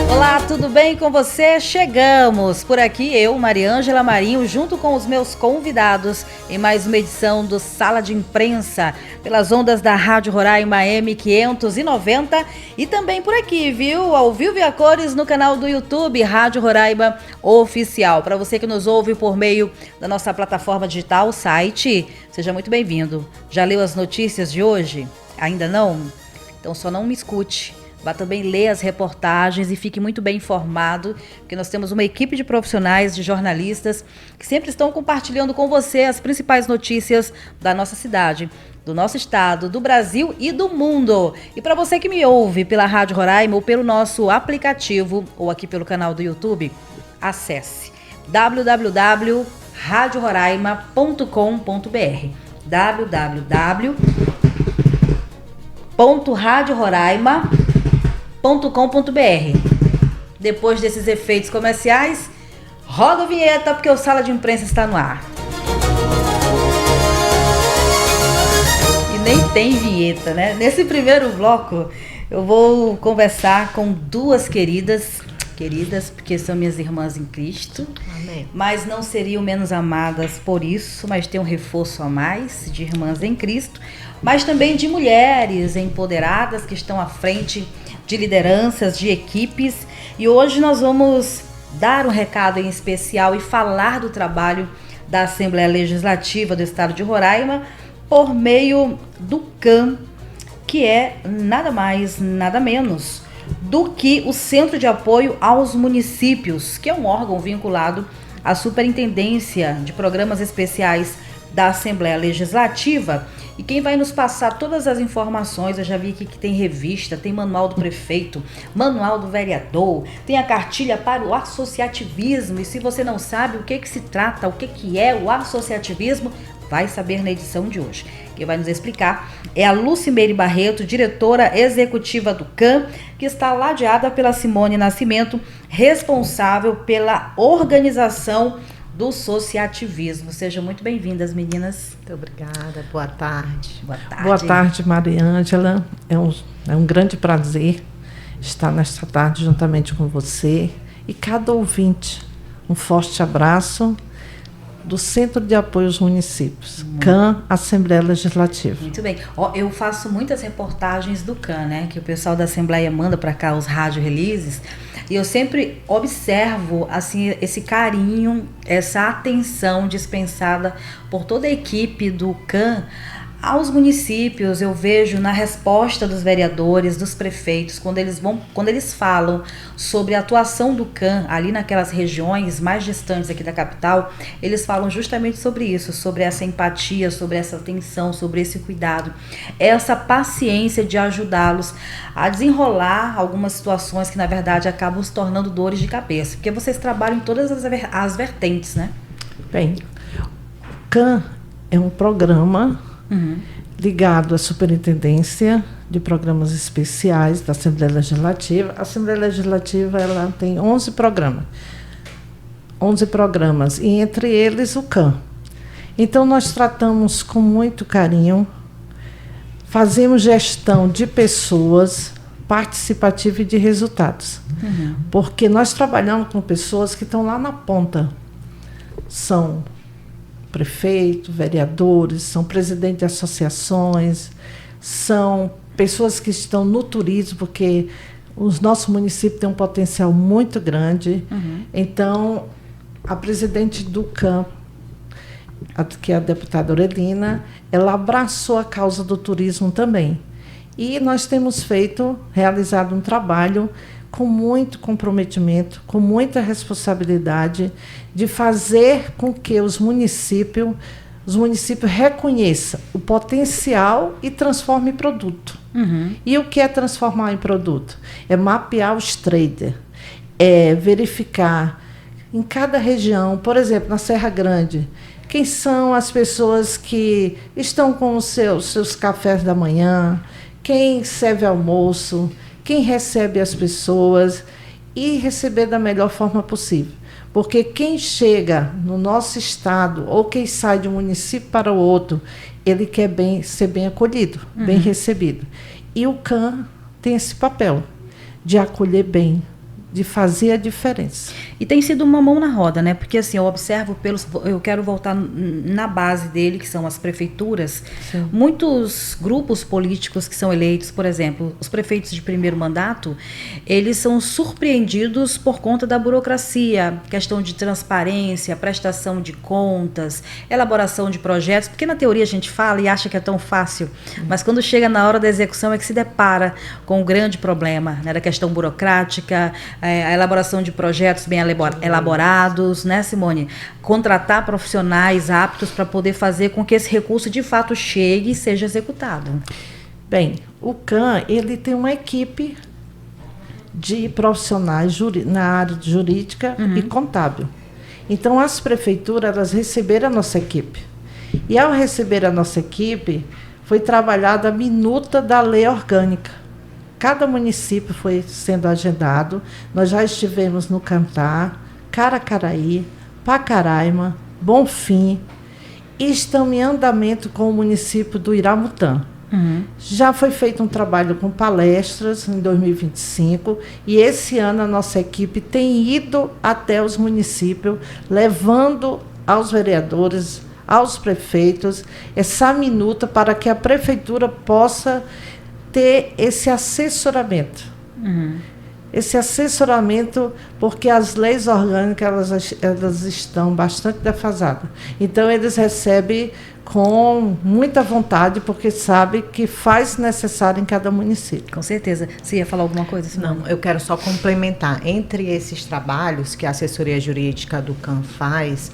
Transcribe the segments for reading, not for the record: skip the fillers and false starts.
Olá, tudo bem com você? Chegamos por aqui, eu, Mariângela Marinho, junto com os meus convidados em mais uma edição do Sala de Imprensa, pelas ondas da Rádio Roraima M590 e também por aqui, viu? Ao vivo e a cores no canal do YouTube Rádio Roraima Oficial. Para você que nos ouve por meio da nossa plataforma digital, site, seja muito bem-vindo. Já leu as notícias de hoje? Ainda não? Então só não me escute. Vá também ler as reportagens e fique muito bem informado, porque nós temos uma equipe de profissionais, de jornalistas, que sempre estão compartilhando com você as principais notícias da nossa cidade, do nosso estado, do Brasil e do mundo. E para você que me ouve pela Rádio Roraima ou pelo nosso aplicativo ou aqui pelo canal do YouTube, acesse www.radiororaima.com.br www.radiororaima.com.br. Depois desses efeitos comerciais, roda a vinheta porque o Sala de Imprensa está no ar. E nem tem vinheta, né? Nesse primeiro bloco, eu vou conversar com duas queridas, porque são minhas irmãs em Cristo. Amém. Mas não seriam menos amadas por isso, mas tem um reforço a mais de irmãs em Cristo, mas também de mulheres empoderadas que estão à frente de lideranças, de equipes. E hoje nós vamos dar um recado em especial e falar do trabalho da Assembleia Legislativa do Estado de Roraima por meio do CAM, que é nada mais, nada menos do que o Centro de Apoio aos Municípios, que é um órgão vinculado à Superintendência de Programas Especiais da Assembleia Legislativa. E quem vai nos passar todas as informações, eu já vi aqui que tem revista, tem manual do prefeito, manual do vereador, tem a cartilha para o associativismo. E se você não sabe o que se trata, o que é o associativismo, vai saber na edição de hoje. Quem vai nos explicar é a Lucimeire Barreto, diretora executiva do CAM, que está ladeada pela Simone Nascimento, responsável pela organização do associativismo. Sejam muito bem-vindas, meninas. Muito obrigada. Boa tarde. Boa tarde. Boa tarde, Mariângela. É um grande prazer estar nesta tarde juntamente com você e cada ouvinte. Um forte abraço do Centro de Apoio aos Municípios, CAM, Assembleia Legislativa. Muito bem. Eu faço muitas reportagens do CAM, né? Que o pessoal da Assembleia manda para cá os rádio releases. E eu sempre observo assim, esse carinho, essa atenção dispensada por toda a equipe do CAM aos municípios. Eu vejo na resposta dos vereadores, dos prefeitos, quando eles falam sobre a atuação do CAM ali naquelas regiões mais distantes aqui da capital, eles falam justamente sobre isso, sobre essa empatia, sobre essa atenção, sobre esse cuidado, essa paciência de ajudá-los a desenrolar algumas situações que na verdade acabam se tornando dores de cabeça, porque vocês trabalham em todas as vertentes, né? Bem, o CAM é um programa ligado à Superintendência de Programas Especiais da Assembleia Legislativa. A Assembleia Legislativa ela tem 11 programas, e entre eles o CAM. Então, nós tratamos com muito carinho, fazemos gestão de pessoas participativa e de resultados. Porque nós trabalhamos com pessoas que estão lá na ponta. São prefeito, vereadores, são presidentes de associações, são pessoas que estão no turismo, porque os nossos municípios têm um potencial muito grande. Então, a presidente do CAM, que é a deputada Aurelina, ela abraçou a causa do turismo também. E nós temos realizado um trabalho com muito comprometimento, com muita responsabilidade de fazer com que os municípios reconheçam o potencial e transformem em produto. E o que é transformar em produto? É mapear os traders, é verificar em cada região, por exemplo, na Serra Grande, quem são as pessoas que estão com os seus cafés da manhã, quem serve almoço, quem recebe as pessoas e receber da melhor forma possível. Porque quem chega no nosso estado ou quem sai de um município para o outro, ele quer ser bem acolhido, bem recebido. E o CAN tem esse papel de acolher bem, de fazer a diferença. E tem sido uma mão na roda, né? Porque assim, eu observo eu quero voltar na base dele, que são as prefeituras. Sim. Muitos grupos políticos que são eleitos, por exemplo, os prefeitos de primeiro mandato, eles são surpreendidos por conta da burocracia, questão de transparência, prestação de contas, elaboração de projetos, porque na teoria a gente fala e acha que é tão fácil, mas quando chega na hora da execução é que se depara com um grande problema, né, da questão burocrática, a elaboração de projetos bem elaborados, né, Simone? Contratar profissionais aptos para poder fazer com que esse recurso de fato chegue e seja executado. Bem, o CAN, ele tem uma equipe de profissionais na área jurídica e contábil. Então, as prefeituras, elas receberam a nossa equipe. E ao receber a nossa equipe, foi trabalhada a minuta da lei orgânica. Cada município foi sendo agendado. Nós já estivemos no Cantar, Caracaraí, Pacaraima, Bonfim, e estamos em andamento com o município do Iramutã. Já foi feito um trabalho com palestras em 2025 e esse ano a nossa equipe tem ido até os municípios, levando aos vereadores, aos prefeitos, essa minuta para que a prefeitura possa ter esse assessoramento. Esse assessoramento, porque as leis orgânicas elas estão bastante defasadas. Então, eles recebem com muita vontade, porque sabem que faz necessário em cada município. Com certeza. Você ia falar alguma coisa, Simone? Não, eu quero só complementar. Entre esses trabalhos que a assessoria jurídica do CAN faz,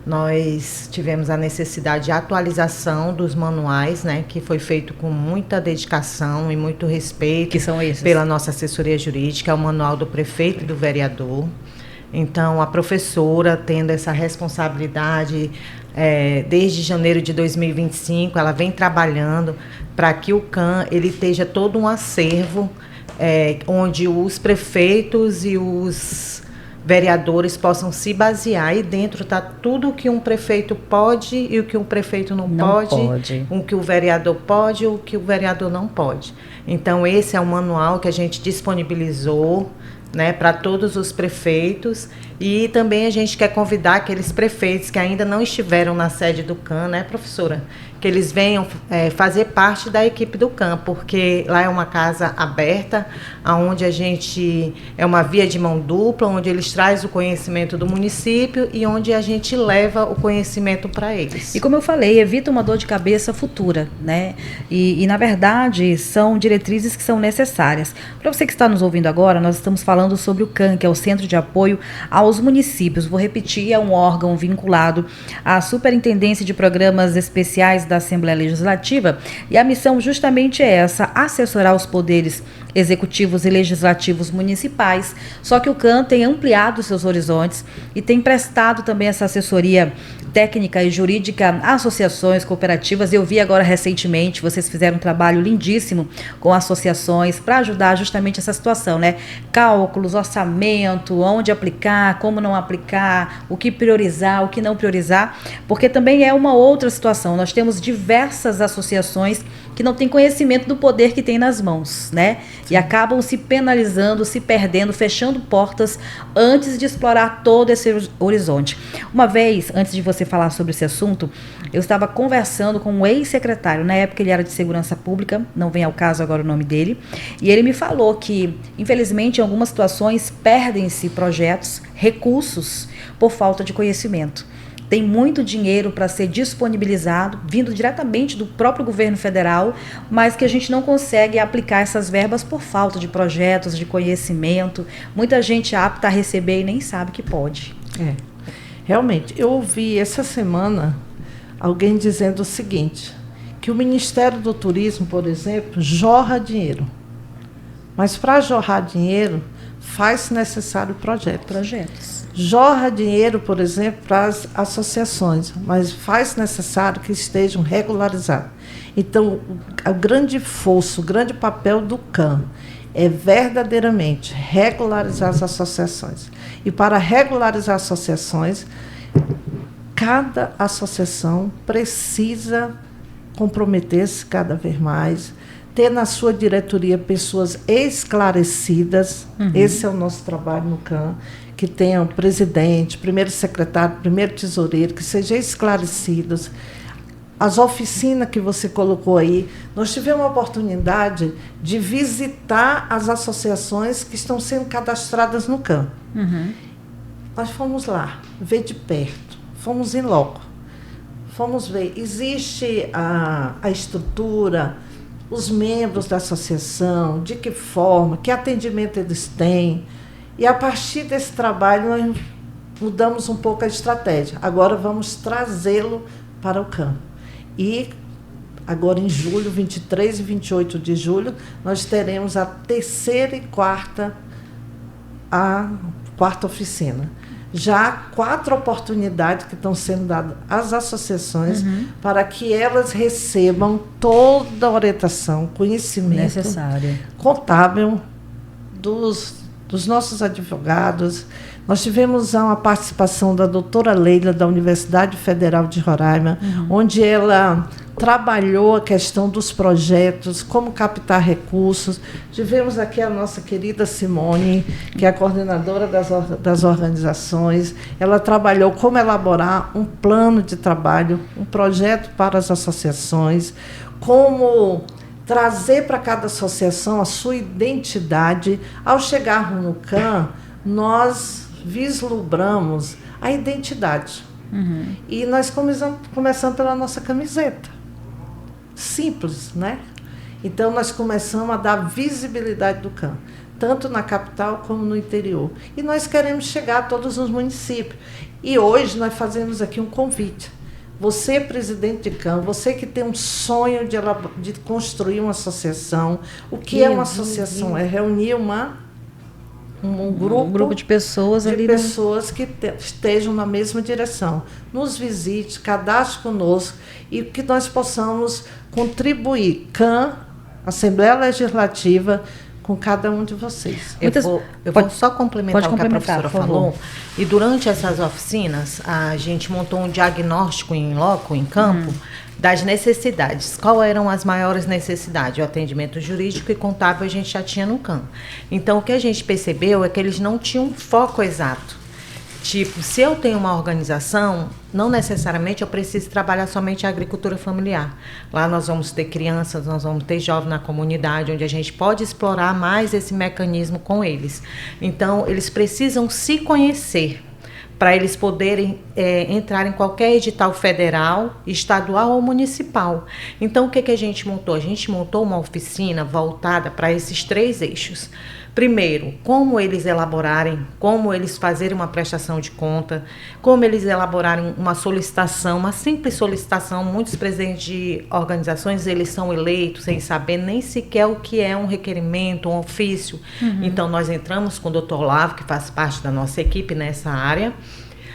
nós tivemos a necessidade de atualização dos manuais, né, que foi feito com muita dedicação e muito respeito. Que são esses? Pela nossa assessoria jurídica, é o manual do prefeito e do vereador. Então, a professora, tendo essa responsabilidade, desde janeiro de 2025, ela vem trabalhando para que o CAN ele esteja todo um acervo, onde os prefeitos e os vereadores possam se basear e dentro está tudo o que um prefeito pode e o que um prefeito não pode, o que o vereador pode e o que o vereador não pode. Então, esse é um manual que a gente disponibilizou, né, para todos os prefeitos e também a gente quer convidar aqueles prefeitos que ainda não estiveram na sede do CAN, né, professora? Que eles venham fazer parte da equipe do CAN, porque lá é uma casa aberta, onde a gente é uma via de mão dupla, onde eles trazem o conhecimento do município e onde a gente leva o conhecimento para eles. E como eu falei, evita uma dor de cabeça futura, né? E na verdade, são diretrizes que são necessárias. Para você que está nos ouvindo agora, nós estamos falando sobre o CAN, que é o Centro de Apoio aos Municípios. Vou repetir, é um órgão vinculado à Superintendência de Programas Especiais da Assembleia Legislativa, e a missão justamente é essa, assessorar os poderes executivos e legislativos municipais, só que o CAN tem ampliado seus horizontes e tem prestado também essa assessoria técnica e jurídica a associações, cooperativas. Eu vi agora recentemente, vocês fizeram um trabalho lindíssimo com associações para ajudar justamente essa situação, né? Cálculos, orçamento, onde aplicar, como não aplicar, o que priorizar, o que não priorizar, porque também é uma outra situação. Nós temos diversas associações que não têm conhecimento do poder que tem nas mãos, né? Sim. E acabam se penalizando, se perdendo, fechando portas antes de explorar todo esse horizonte. Uma vez, antes de você falar sobre esse assunto, eu estava conversando com um ex-secretário, na época ele era de Segurança Pública, não vem ao caso agora o nome dele, e ele me falou que, infelizmente, em algumas situações, perdem-se projetos, recursos, por falta de conhecimento. Tem muito dinheiro para ser disponibilizado, vindo diretamente do próprio governo federal, mas que a gente não consegue aplicar essas verbas por falta de projetos, de conhecimento. Muita gente apta a receber e nem sabe que pode. Realmente, eu ouvi essa semana alguém dizendo o seguinte, que o Ministério do Turismo, por exemplo, jorra dinheiro. Mas para jorrar dinheiro, faz necessário projetos. jorra dinheiro, por exemplo, para as associações, mas faz necessário que estejam regularizados. Então, o grande fosso, o grande papel do CAM é verdadeiramente regularizar as associações. E para regularizar as associações, cada associação precisa comprometer-se cada vez mais, ter na sua diretoria pessoas esclarecidas. Esse é o nosso trabalho no CAM, que tenham presidente, primeiro secretário, primeiro tesoureiro, que sejam esclarecidos. As oficinas que você colocou aí, nós tivemos a oportunidade de visitar as associações que estão sendo cadastradas no CAM. Nós fomos lá, ver de perto, fomos em loco, fomos ver, existe a estrutura, os membros da associação, de que forma, que atendimento eles têm. E a partir desse trabalho nós mudamos um pouco a estratégia. Agora vamos trazê-lo para o CAM. E agora em julho, 23 e 28 de julho, nós teremos a terceira e quarta oficina. Já 4 oportunidades que estão sendo dadas às associações para que elas recebam toda a orientação, conhecimento necessário, contábil dos nossos advogados. Nós tivemos uma participação da doutora Leila, da Universidade Federal de Roraima, onde ela trabalhou a questão dos projetos, como captar recursos. Tivemos aqui a nossa querida Simone, que é a coordenadora das organizações. Ela trabalhou como elaborar um plano de trabalho, um projeto para as associações, como trazer para cada associação a sua identidade. Ao chegarmos no CAM, nós vislumbramos a identidade. E nós começamos pela nossa camiseta. Simples, né? Então, nós começamos a dar visibilidade do CAM, tanto na capital como no interior. E nós queremos chegar a todos os municípios. E hoje nós fazemos aqui um convite. Você, presidente de CAM, você que tem um sonho de construir uma associação. O que é uma associação? É reunir um grupo de pessoas de ali, pessoas que estejam na mesma direção. Nos visite, cadastre conosco e que nós possamos contribuir, CAM, Assembleia Legislativa, com cada um de vocês. Eu vou só complementar o que a professora falou. E durante essas oficinas, a gente montou um diagnóstico em loco, em campo, das necessidades. Quais eram as maiores necessidades? O atendimento jurídico e contábil a gente já tinha no CAM. Então, o que a gente percebeu é que eles não tinham um foco exato. Tipo, se eu tenho uma organização, não necessariamente eu preciso trabalhar somente a agricultura familiar. Lá nós vamos ter crianças, nós vamos ter jovens na comunidade, onde a gente pode explorar mais esse mecanismo com eles. Então, eles precisam se conhecer para eles poderem entrar em qualquer edital federal, estadual ou municipal. Então, o que a gente montou? A gente montou uma oficina voltada para esses 3 eixos. Primeiro, como eles elaborarem, como eles fazerem uma prestação de conta, como eles elaborarem uma solicitação, uma simples solicitação. Muitos presidentes de organizações, eles são eleitos sem saber nem sequer o que é um requerimento, um ofício. Então, nós entramos com o Dr. Olavo, que faz parte da nossa equipe nessa área.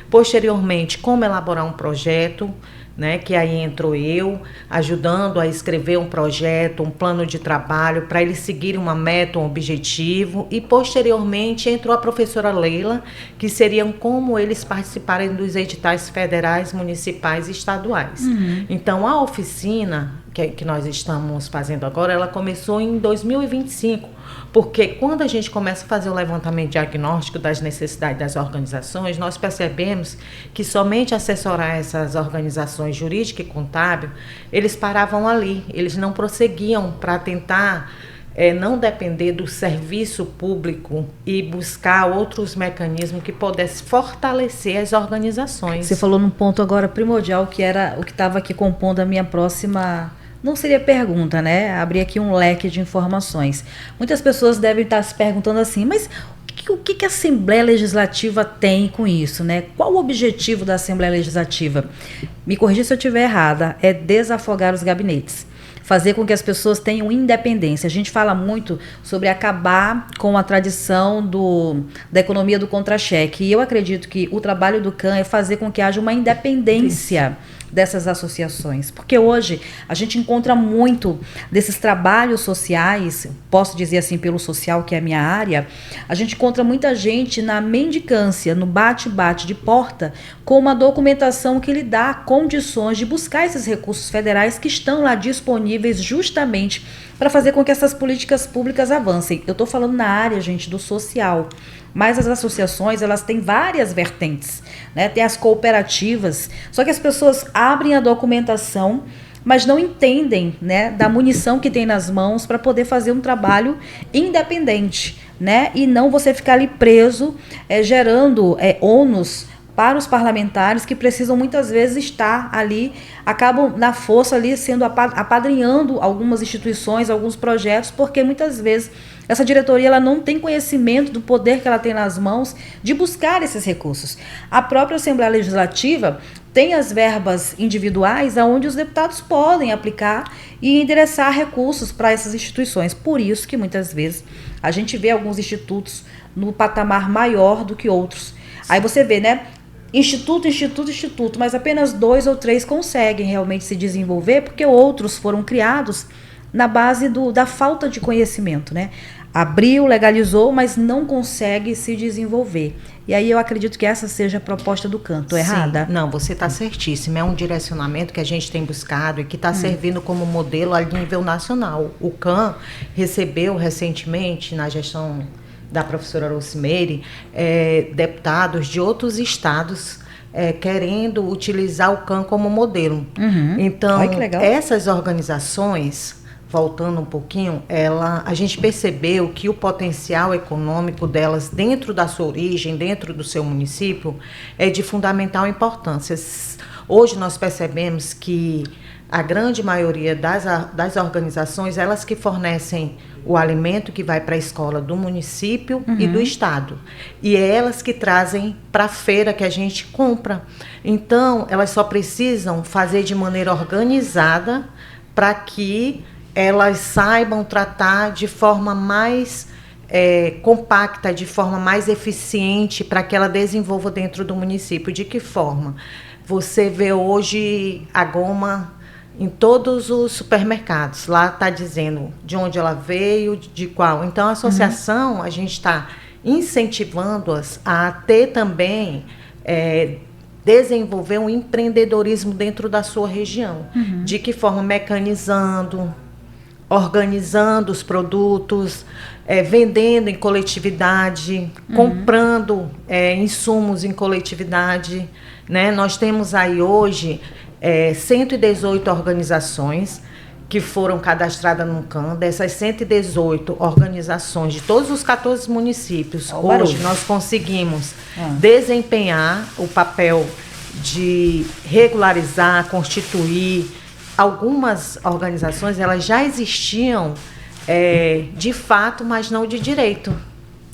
Posteriormente, como elaborar um projeto, né, que aí entrou eu, ajudando a escrever um projeto, um plano de trabalho, para eles seguirem uma meta, um objetivo. E, posteriormente, entrou a professora Leila, que seriam como eles participarem dos editais federais, municipais e estaduais. Então, a oficina que nós estamos fazendo agora, ela começou em 2025, porque quando a gente começa a fazer o levantamento diagnóstico das necessidades das organizações, nós percebemos que somente assessorar essas organizações jurídica e contábil, eles paravam ali, eles não prosseguiam para tentar não depender do serviço público e buscar outros mecanismos que pudessem fortalecer as organizações. Você falou num ponto agora primordial, que era o que estava aqui compondo a minha próxima... Não seria pergunta, né? Abrir aqui um leque de informações. Muitas pessoas devem estar se perguntando assim, mas o que a Assembleia Legislativa tem com isso, né? Qual o objetivo da Assembleia Legislativa? Me corrija se eu estiver errada, é desafogar os gabinetes. fazer com que as pessoas tenham independência. A gente fala muito sobre acabar com a tradição da economia do contra-cheque. E eu acredito que o trabalho do CAN é fazer com que haja uma independência dessas associações. Porque hoje a gente encontra muito desses trabalhos sociais, posso dizer assim pelo social, que é a minha área, a gente encontra muita gente na mendicância, no bate-bate de porta, com uma documentação que lhe dá condições de buscar esses recursos federais que estão lá disponíveis justamente para fazer com que essas políticas públicas avancem. Eu estou falando na área, gente, do social. Mas as associações, elas têm várias vertentes, né? Tem as cooperativas, só que as pessoas abrem a documentação, mas não entendem, né, da munição que tem nas mãos para poder fazer um trabalho independente, né? E não você ficar ali preso, gerando ônus para os parlamentares que precisam muitas vezes estar ali, acabam na força ali sendo apadrinhando algumas instituições, alguns projetos, porque muitas vezes essa diretoria ela não tem conhecimento do poder que ela tem nas mãos de buscar esses recursos. A própria Assembleia Legislativa tem as verbas individuais onde os deputados podem aplicar e endereçar recursos para essas instituições. Por isso que muitas vezes a gente vê alguns institutos no patamar maior do que outros. Aí você vê, né? Instituto, mas apenas 2 ou 3 conseguem realmente se desenvolver, porque outros foram criados na base da falta de conhecimento, né? Abriu, legalizou, mas não consegue se desenvolver. E aí eu acredito que essa seja a proposta do CAN. Estou errada? Não, você está certíssima. É um direcionamento que a gente tem buscado e que está servindo como modelo a nível nacional. O CAN recebeu recentemente, na gestão da professora Rosimeire, deputados de outros estados querendo utilizar o CAN como modelo. Então, ai, que legal. Essas organizações, voltando um pouquinho, a gente percebeu que o potencial econômico delas dentro da sua origem, dentro do seu município, é de fundamental importância. Hoje nós percebemos que a grande maioria das organizações, elas que fornecem o alimento que vai para a escola do município e do estado. E é elas que trazem para a feira que a gente compra. Então, elas só precisam fazer de maneira organizada para que elas saibam tratar de forma mais compacta, de forma mais eficiente, para que ela desenvolva dentro do município. De que forma? Você vê hoje a goma em todos os supermercados. Lá está dizendo de onde ela veio, de qual. Então, a associação, a gente está incentivando-as a ter também, desenvolver um empreendedorismo dentro da sua região. De que forma? Mecanizando, organizando os produtos, vendendo em coletividade, comprando insumos em coletividade, né? Nós temos aí hoje 118 organizações que foram cadastradas no CAN. Dessas 118 organizações de todos os 14 municípios, hoje nós conseguimos desempenhar o papel de regularizar, constituir. Algumas organizações elas já existiam de fato, mas não de direito.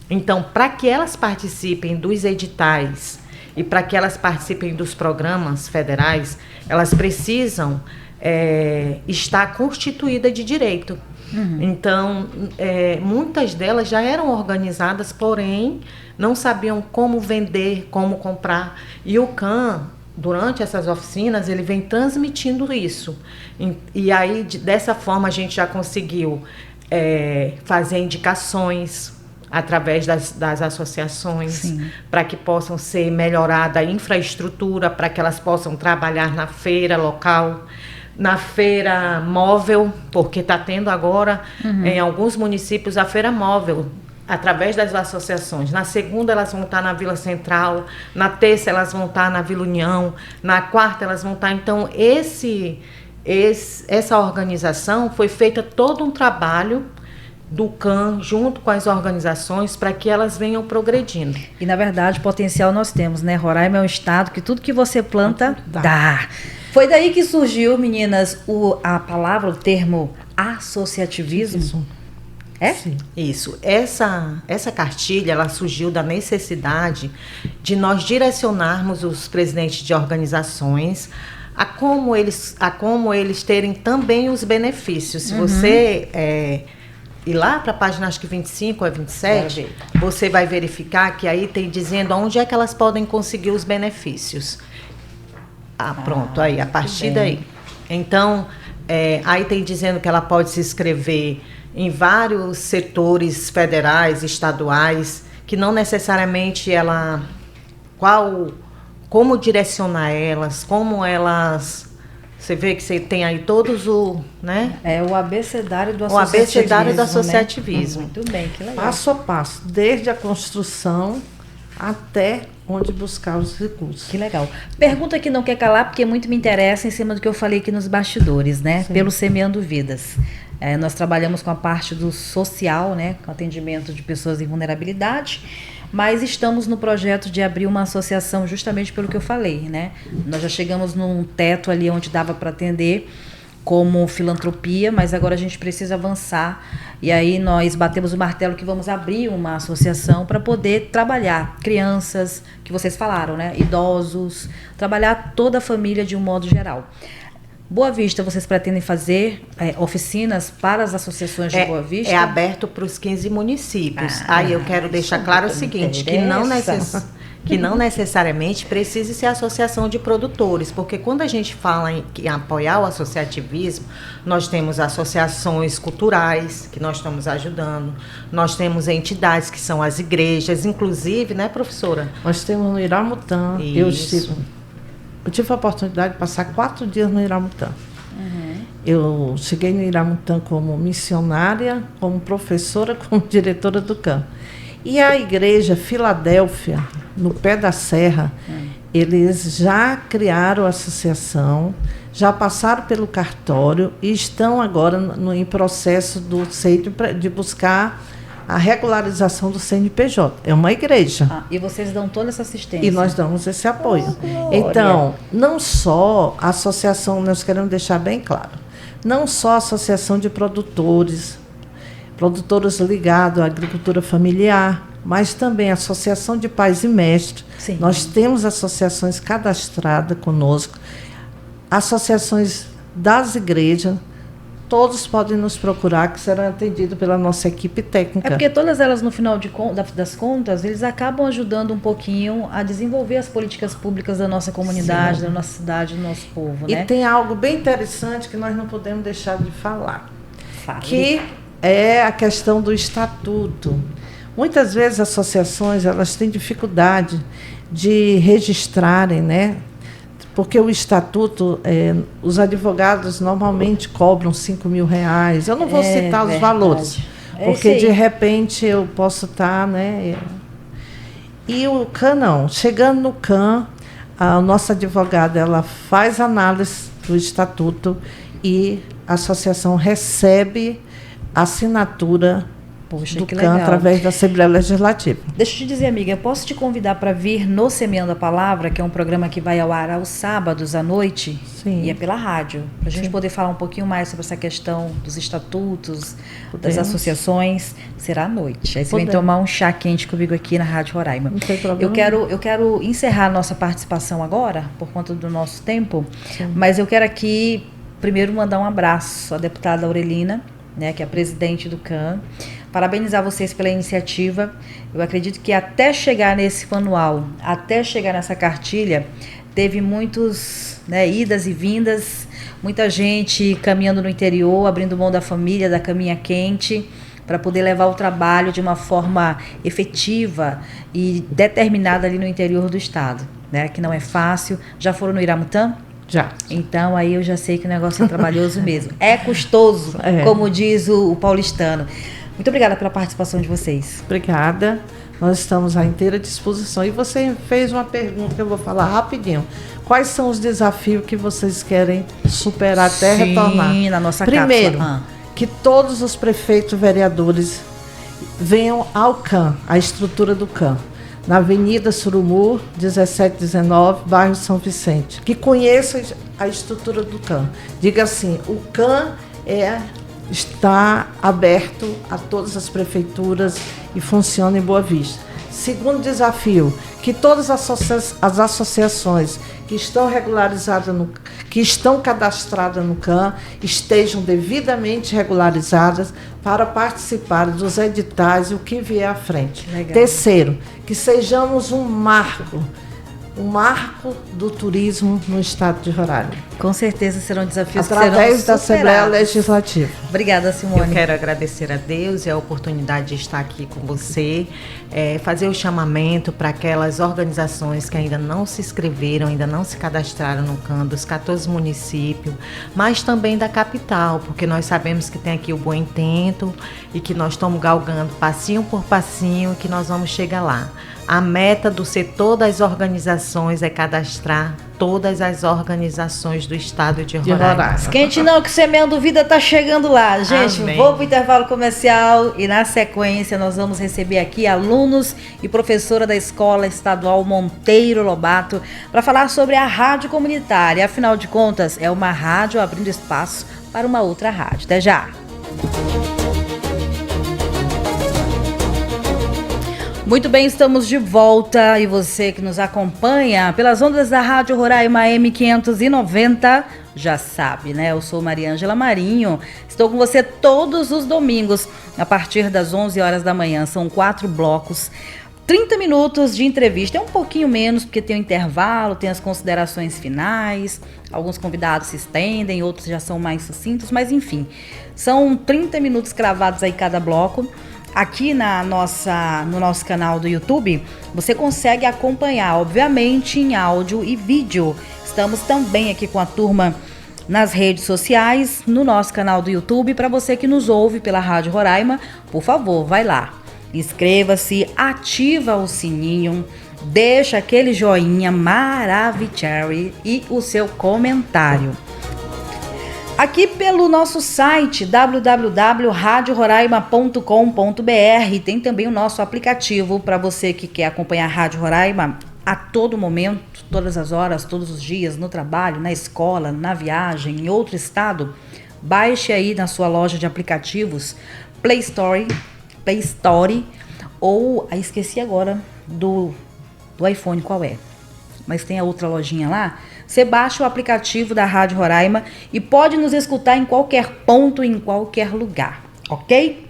Então, para que elas participem dos editais e para que elas participem dos programas federais, elas precisam estar constituídas de direito. Então, muitas delas já eram organizadas, porém, não sabiam como vender, como comprar. E o CAN, durante essas oficinas, ele vem transmitindo isso. E aí, dessa forma, a gente já conseguiu fazer indicações através das associações, para que possam ser melhorada a infraestrutura, para que elas possam trabalhar na feira local, na feira móvel, porque está tendo agora, em alguns municípios, a feira móvel, através das associações. Na segunda, elas vão estar na Vila Central, na terça, elas vão estar na Vila União, na quarta, elas vão estar... Então, essa organização foi feita todo um trabalho do CAN, junto com as organizações, para que elas venham progredindo. E, na verdade, potencial nós temos, né? Roraima é um estado que tudo que você planta, dá. Foi daí que surgiu, meninas, a palavra, o termo associativismo. Sim. Isso. Essa cartilha, ela surgiu da necessidade de nós direcionarmos os presidentes de organizações a como eles terem também os benefícios. Se você ir lá para a página, acho que 25 ou 27, você vai verificar que aí tem dizendo onde é que elas podem conseguir os benefícios. Pronto, aí, a partir daí. Então, aí tem dizendo que ela pode se inscrever em vários setores federais, estaduais, que não necessariamente como direcionar elas, como elas... Você vê que você tem aí todos o... né? O abecedário do associativismo. O abecedário do associativismo. Né? Muito bem, que legal. Passo a passo, desde a construção até onde buscar os recursos. Que legal. Pergunta que não quer calar, porque muito me interessa em cima do que eu falei aqui nos bastidores, né? Sim. Pelo Semeando Vidas. Nós trabalhamos com a parte do social, né? Com atendimento de pessoas em vulnerabilidade, mas estamos no projeto de abrir uma associação justamente pelo que eu falei, né? Nós já chegamos num teto ali onde dava para atender como filantropia, mas agora a gente precisa avançar, e aí nós batemos o martelo que vamos abrir uma associação para poder trabalhar crianças, que vocês falaram, né? Idosos, trabalhar toda a família de um modo geral. Boa Vista, vocês pretendem fazer oficinas para as associações de Boa Vista? É aberto para os 15 municípios. Aí eu quero deixar claro o seguinte, que não necessariamente precise ser associação de produtores, porque quando a gente fala em apoiar o associativismo, nós temos associações culturais, que nós estamos ajudando, nós temos entidades que são as igrejas, inclusive, né, professora? Nós temos no Iramutã, eu tive a oportunidade de passar 4 dias no Iramutã. Eu cheguei no Iramutã como missionária, como professora, como diretora do CAM. E a igreja Filadélfia, no pé da serra, eles já criaram a associação, já passaram pelo cartório e estão agora em processo do CEIT de buscar a regularização do CNPJ. É uma igreja. E vocês dão toda essa assistência? E nós damos esse apoio. Então, não só a associação, nós queremos deixar bem claro, não só a associação de produtores ligados à agricultura familiar, mas também a associação de pais e mestres. Sim. Nós temos associações cadastradas conosco, associações das igrejas. Todos podem nos procurar, que serão atendidos pela nossa equipe técnica. É porque todas elas, no final das contas, eles acabam ajudando um pouquinho a desenvolver as políticas públicas da nossa comunidade, Sim. da nossa cidade, do nosso povo. E né? tem algo bem interessante que nós não podemos deixar de falar, que é a questão do estatuto. Muitas vezes as associações elas têm dificuldade de registrarem, né? Porque o estatuto, os advogados normalmente cobram R$5.000. Eu não vou citar os valores, porque de repente eu posso estar, né? E o CAN não. Chegando no CAN, a nossa advogada ela faz análise do estatuto e a associação recebe a assinatura do CAN através da Assembleia Legislativa. Deixa eu te dizer, amiga, eu posso te convidar para vir no Semeando a Palavra, que é um programa que vai ao ar aos sábados à noite? Sim. E é pela rádio, para a gente poder falar um pouquinho mais sobre essa questão dos estatutos, das associações. Será à noite. Aí você vem tomar um chá quente comigo aqui na Rádio Roraima. Não tem problema. Eu quero encerrar a nossa participação agora, por conta do nosso tempo, Sim. mas eu quero aqui, primeiro, mandar um abraço à deputada Aurelina, né, que é a presidente do CAN. Parabenizar vocês pela iniciativa. Eu acredito que até chegar nesse manual, até chegar nessa cartilha, teve muitos, né, idas e vindas, muita gente caminhando no interior, abrindo mão da família, da caminha quente, para poder levar o trabalho de uma forma efetiva e determinada ali no interior do estado, né, que não é fácil. Já foram no Iramutã? Já. Então, aí eu já sei que o negócio é trabalhoso mesmo. É custoso, como diz o paulistano. Muito obrigada pela participação de vocês. Obrigada. Nós estamos à inteira disposição. E você fez uma pergunta que eu vou falar rapidinho. Quais são os desafios que vocês querem superar até retornar? Sim, na nossa Primeiro, que todos os prefeitos vereadores venham ao CAN, à estrutura do CAN, na Avenida Surumur, 1719, bairro São Vicente. Que conheçam a estrutura do CAN. Diga assim, o CAN está aberto a todas as prefeituras e funciona em Boa Vista. Segundo desafio, que todas as associações que estão regularizadas no que estão cadastradas no CAN estejam devidamente regularizadas para participar dos editais e o que vier à frente. Legal. Terceiro, que sejamos um marco do turismo no estado de Roraima. Com certeza serão desafios através que serão da Assembleia superados. Legislativa. Obrigada, Simone. Eu quero agradecer a Deus e a oportunidade de estar aqui com você, fazer o chamamento para aquelas organizações que ainda não se inscreveram, ainda não se cadastraram no CAN, dos 14 municípios, mas também da capital, porque nós sabemos que tem aqui o Bom Intento e que nós estamos galgando passinho por passinho e que nós vamos chegar lá. A meta do setor das organizações é cadastrar todas as organizações do estado de Roraima. Esquente não, que Semeando Vida está chegando lá. Gente, Amém. vou para o intervalo comercial e na sequência nós vamos receber aqui alunos e professora da Escola Estadual Monteiro Lobato para falar sobre a rádio comunitária. Afinal de contas, é uma rádio abrindo espaço para uma outra rádio. Até já! Muito bem, estamos de volta e você que nos acompanha pelas ondas da Rádio Roraima M590 já sabe, né? Eu sou Mariângela Marinho, estou com você todos os domingos a partir das 11 horas da manhã. São 4 blocos, 30 minutos de entrevista, é um pouquinho menos porque tem o intervalo, tem as considerações finais, alguns convidados se estendem, outros já são mais sucintos, mas enfim, são 30 minutos cravados aí cada bloco. Aqui no nosso canal do YouTube, você consegue acompanhar, obviamente, em áudio e vídeo. Estamos também aqui com a turma nas redes sociais, no nosso canal do YouTube. Para você que nos ouve pela Rádio Roraima, por favor, vai lá. Inscreva-se, ativa o sininho, deixa aquele joinha maravilhoso e o seu comentário. Aqui pelo nosso site www.radiororaima.com.br tem também o nosso aplicativo para você que quer acompanhar a Rádio Roraima a todo momento, todas as horas, todos os dias, no trabalho, na escola, na viagem, em outro estado. Baixe aí na sua loja de aplicativos Play Store ou, esqueci agora do iPhone qual é, mas tem a outra lojinha lá. Você baixa o aplicativo da Rádio Roraima e pode nos escutar em qualquer ponto, em qualquer lugar, ok?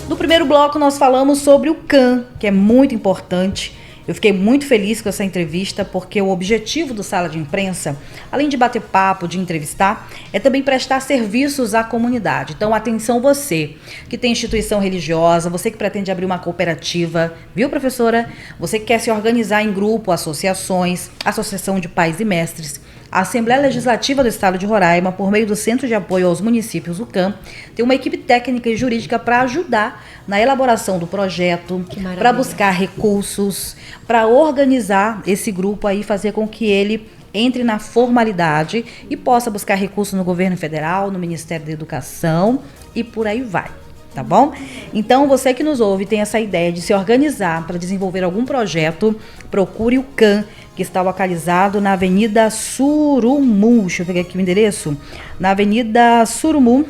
No primeiro bloco nós falamos sobre o CAN, que é muito importante. Eu fiquei muito feliz com essa entrevista, porque o objetivo do Sala de Imprensa, além de bater papo, de entrevistar, é também prestar serviços à comunidade. Então, atenção você, que tem instituição religiosa, você que pretende abrir uma cooperativa, viu, professora? Você que quer se organizar em grupo, associações, associação de pais e mestres. A Assembleia Legislativa do Estado de Roraima, por meio do Centro de Apoio aos Municípios, o CAM, tem uma equipe técnica e jurídica para ajudar na elaboração do projeto, para buscar recursos, para organizar esse grupo aí, fazer com que ele entre na formalidade e possa buscar recursos no governo federal, no Ministério da Educação e por aí vai. Tá bom? Então, você que nos ouve tem essa ideia de se organizar para desenvolver algum projeto, procure o CAM, que está localizado na Avenida Surumu. Deixa eu pegar aqui o endereço. Na Avenida Surumu,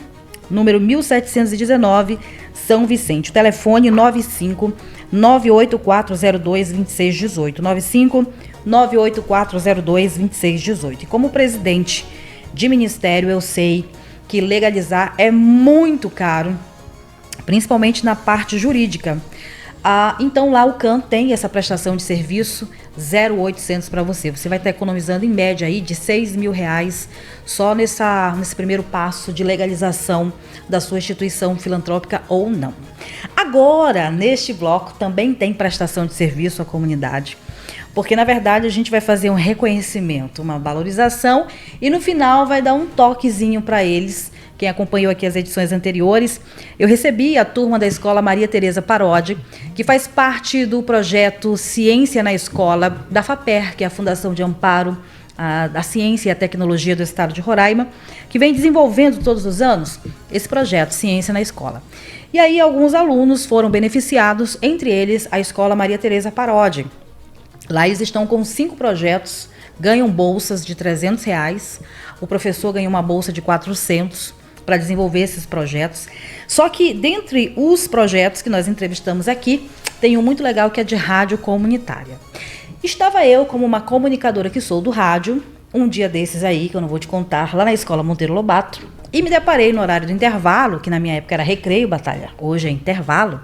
número 1719, São Vicente. O telefone 95-98402-2618. 95-98402-2618. E como presidente de ministério, eu sei que legalizar é muito caro, principalmente na parte jurídica. Então lá o CAN tem essa prestação de serviço 0,800 para você. Você vai estar economizando em média aí de R$6.000 só nesse primeiro passo de legalização da sua instituição filantrópica ou não. Agora, neste bloco também tem prestação de serviço à comunidade, porque na verdade a gente vai fazer um reconhecimento, uma valorização e no final vai dar um toquezinho para eles. Quem acompanhou aqui as edições anteriores, eu recebi a turma da Escola Maria Tereza Parodi, que faz parte do projeto Ciência na Escola, da FAPER, que é a Fundação de Amparo à Ciência e à Tecnologia do Estado de Roraima, que vem desenvolvendo todos os anos esse projeto Ciência na Escola. E aí alguns alunos foram beneficiados, entre eles a Escola Maria Tereza Parodi. Lá eles estão com 5 projetos, ganham bolsas de R$300, o professor ganha uma bolsa de R$400, para desenvolver esses projetos. Só que dentre os projetos que nós entrevistamos aqui, tem um muito legal que é de rádio comunitária. Estava eu, como uma comunicadora que sou do rádio, um dia desses aí, que eu não vou te contar, lá na escola Monteiro Lobato, e me deparei no horário do intervalo, que na minha época era recreio, Batalha, hoje é intervalo,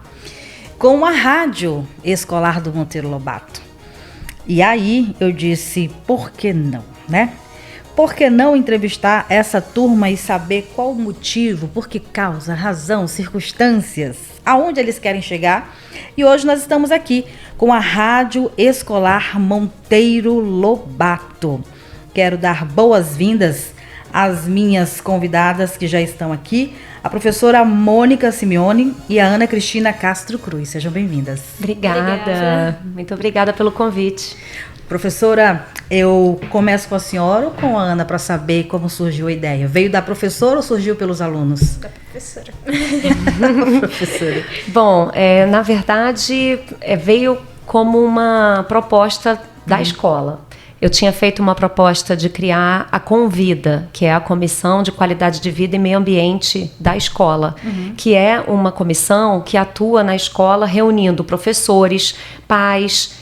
com a rádio escolar do Monteiro Lobato. E aí eu disse, por que não, né? Por que não entrevistar essa turma e saber qual o motivo, por que causa, razão, circunstâncias, aonde eles querem chegar? E hoje nós estamos aqui com a Rádio Escolar Monteiro Lobato. Quero dar boas-vindas às minhas convidadas que já estão aqui, a professora Mônica Simeone e a Ana Cristina Castro Cruz. Sejam bem-vindas. Obrigada. Muito obrigada pelo convite. Professora, eu começo com a senhora ou com a Ana para saber como surgiu a ideia? Veio da professora ou surgiu pelos alunos? Da professora. Professora. Bom, na verdade, veio como uma proposta da escola. Eu tinha feito uma proposta de criar a Convida, que é a Comissão de Qualidade de Vida e Meio Ambiente da escola, que é uma comissão que atua na escola reunindo professores, pais,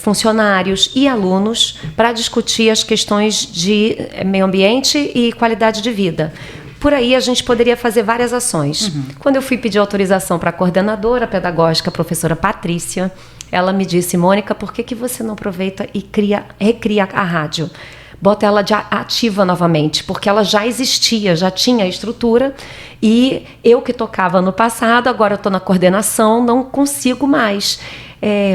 funcionários e alunos para discutir as questões de meio ambiente e qualidade de vida. Por aí a gente poderia fazer várias ações. Quando eu fui pedir autorização para a coordenadora pedagógica, a professora Patrícia, ela me disse, Mônica, por que você não aproveita e recria a rádio? Bota ela ativa novamente, porque ela já existia, já tinha a estrutura, e eu que tocava no passado, agora eu estou na coordenação, não consigo mais.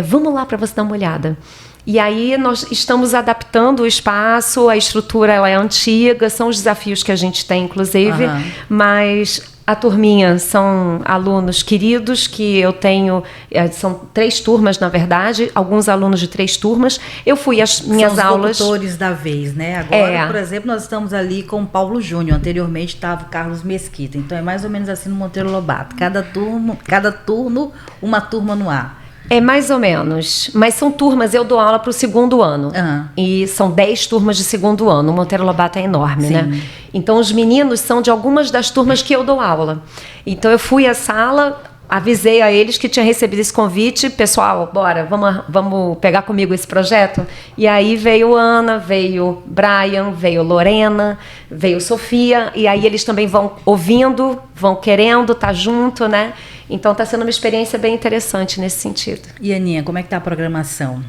Vamos lá para você dar uma olhada. E aí nós estamos adaptando o espaço, a estrutura ela é antiga, são os desafios que a gente tem, inclusive, mas a turminha são alunos queridos que eu tenho, são 3 turmas, na verdade, alguns alunos de 3 turmas. Eu fui às minhas aulas... São os locutores da vez, né? Agora, por exemplo, nós estamos ali com o Paulo Júnior, anteriormente estava o Carlos Mesquita, então é mais ou menos assim no Monteiro Lobato, cada turno, uma turma no ar. É mais ou menos, mas são turmas, eu dou aula para o 2º ano, e são 10 turmas de 2º ano, o Monteiro Lobato é enorme, né? Então os meninos são de algumas das turmas que eu dou aula. Então eu fui à sala, avisei a eles que tinha recebido esse convite, pessoal, bora, vamos pegar comigo esse projeto? E aí veio Ana, veio Brian, veio Lorena, veio Sofia, e aí eles também vão ouvindo, vão querendo estar junto, né? Então está sendo uma experiência bem interessante nesse sentido. E Aninha, como é que está a programação?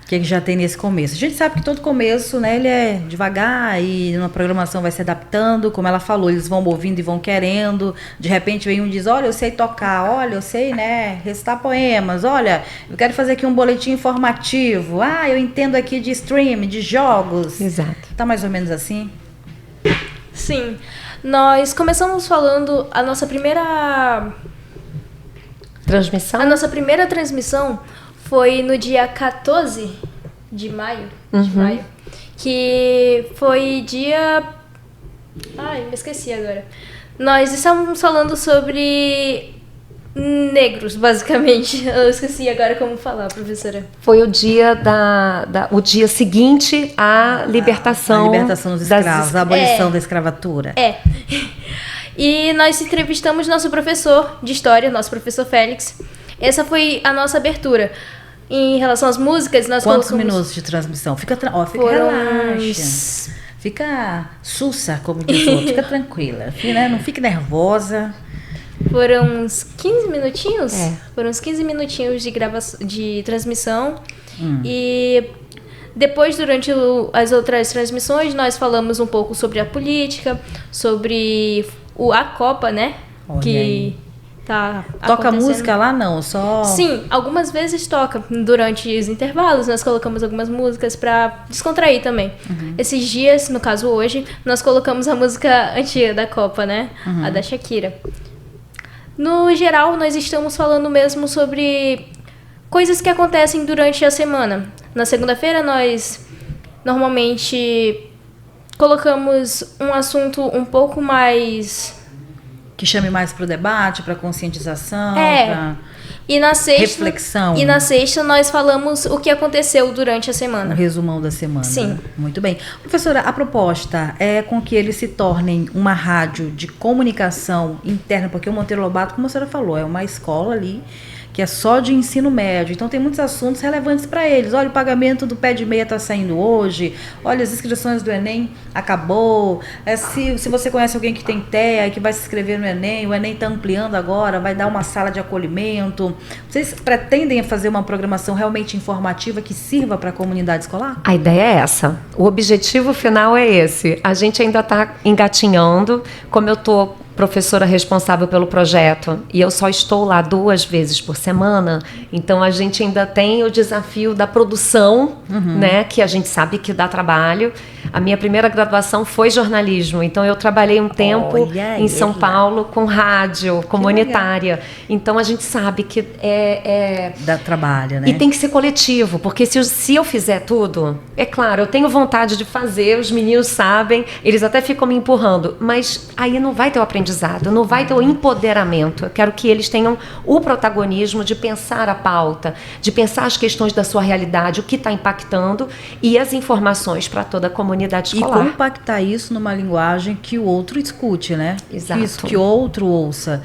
O que já tem nesse começo? A gente sabe que todo começo, né, ele é devagar e uma programação vai se adaptando, como ela falou, eles vão ouvindo e vão querendo, de repente vem um e diz, olha, eu sei tocar, olha, eu sei, né, recitar poemas, olha, eu quero fazer aqui um boletim informativo, eu entendo aqui de stream, de jogos. Exato. Tá mais ou menos assim? Sim. Nós começamos falando a nossa primeira transmissão foi no dia 14 de maio, que foi dia... me esqueci agora. Nós estávamos falando sobre negros, basicamente. Eu esqueci agora como falar, professora. Foi o dia o dia seguinte à libertação... A libertação dos escravos, a abolição da escravatura. E nós entrevistamos nosso professor de história, nosso professor Félix. Essa foi a nossa abertura. Em relação às músicas, nós Quantos colocamos... minutos de transmissão? Fica relaxa. Fica sussa, como diz o outro. Fica tranquila. Né? Não fique nervosa. Foram uns 15 minutinhos? Foram uns 15 minutinhos de transmissão. E depois, durante as outras transmissões, nós falamos um pouco sobre a política, sobre a Copa, né? Olha que aí. Tá toca acontecendo. Música lá não? Só... Sim, algumas vezes toca. Durante os intervalos, nós colocamos algumas músicas para descontrair também. Esses dias, no caso hoje, nós colocamos a música antiga da Copa, né? A da Shakira. No geral, nós estamos falando mesmo sobre coisas que acontecem durante a semana. Na segunda-feira, nós normalmente colocamos um assunto um pouco mais... Que chame mais para o debate, para conscientização, para reflexão. E na sexta nós falamos o que aconteceu durante a semana. Um resumão da semana. Sim. Muito bem. Professora, a proposta é com que eles se tornem uma rádio de comunicação interna, porque o Monteiro Lobato, como a senhora falou, é uma escola ali que é só de ensino médio. Então tem muitos assuntos relevantes para eles. Olha, o pagamento do pé de meia está saindo hoje. Olha, as inscrições do Enem acabou. Se você conhece alguém que tem TEA e que vai se inscrever no Enem, o Enem está ampliando agora, vai dar uma sala de acolhimento. Vocês pretendem fazer uma programação realmente informativa que sirva para a comunidade escolar? A ideia é essa. O objetivo final é esse. A gente ainda está engatinhando. Como eu estou professora responsável pelo projeto e eu só estou lá 2 vezes por semana, então a gente ainda tem o desafio da produção, né, que a gente sabe que dá trabalho. A minha primeira graduação foi jornalismo, então eu trabalhei um tempo em São Paulo com rádio comunitária. Então a gente sabe que dá trabalho, né? E tem que ser coletivo, porque se eu fizer tudo, é claro, eu tenho vontade de fazer, os meninos sabem, eles até ficam me empurrando, mas aí não vai ter o aprendizado, não vai ter o empoderamento. Eu quero que eles tenham o protagonismo de pensar a pauta, de pensar as questões da sua realidade, o que está impactando e as informações para toda a comunidade escolar. E compactar isso numa linguagem que o outro escute, né? Exato. Que o outro ouça.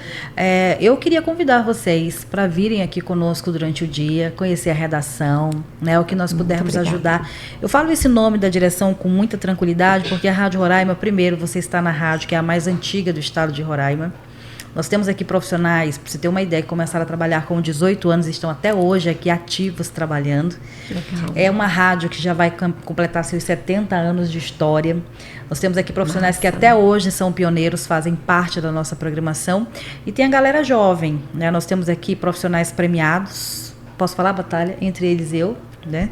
Eu queria convidar vocês para virem aqui conosco durante o dia, conhecer a redação, né? O que nós pudermos ajudar. Eu falo esse nome da direção com muita tranquilidade, porque a Rádio Roraima, primeiro, você está na rádio, que é a mais antiga do estado de Roraima. Nós temos aqui profissionais, para você ter uma ideia, que começaram a trabalhar com 18 anos e estão até hoje aqui ativos trabalhando. Legal. É uma rádio que já vai completar seus 70 anos de história. Nós temos aqui profissionais que até hoje são pioneiros, fazem parte da nossa programação. E tem a galera jovem, né? Nós temos aqui profissionais premiados. Posso falar, Batalha? Entre eles eu. Né?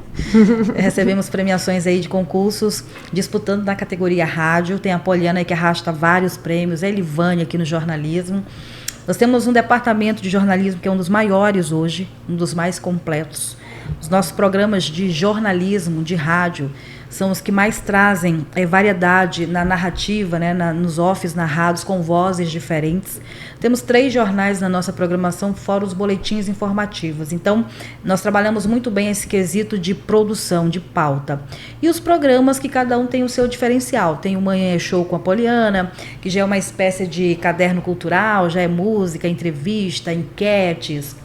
Recebemos premiações aí de concursos disputando na categoria rádio. Tem a Poliana aí que arrasta vários prêmios, a Elivânia aqui no jornalismo. Nós temos um departamento de jornalismo que é um dos maiores hoje, um dos mais completos. Os nossos programas de jornalismo, de rádio, são os que mais trazem variedade na narrativa, né, nos offs narrados com vozes diferentes. Temos 3 jornais na nossa programação, fora os boletins informativos. Então, nós trabalhamos muito bem esse quesito de produção, de pauta. E os programas que cada um tem o seu diferencial. Tem o Manhã é Show com a Poliana, que já é uma espécie de caderno cultural, já é música, entrevista, enquetes.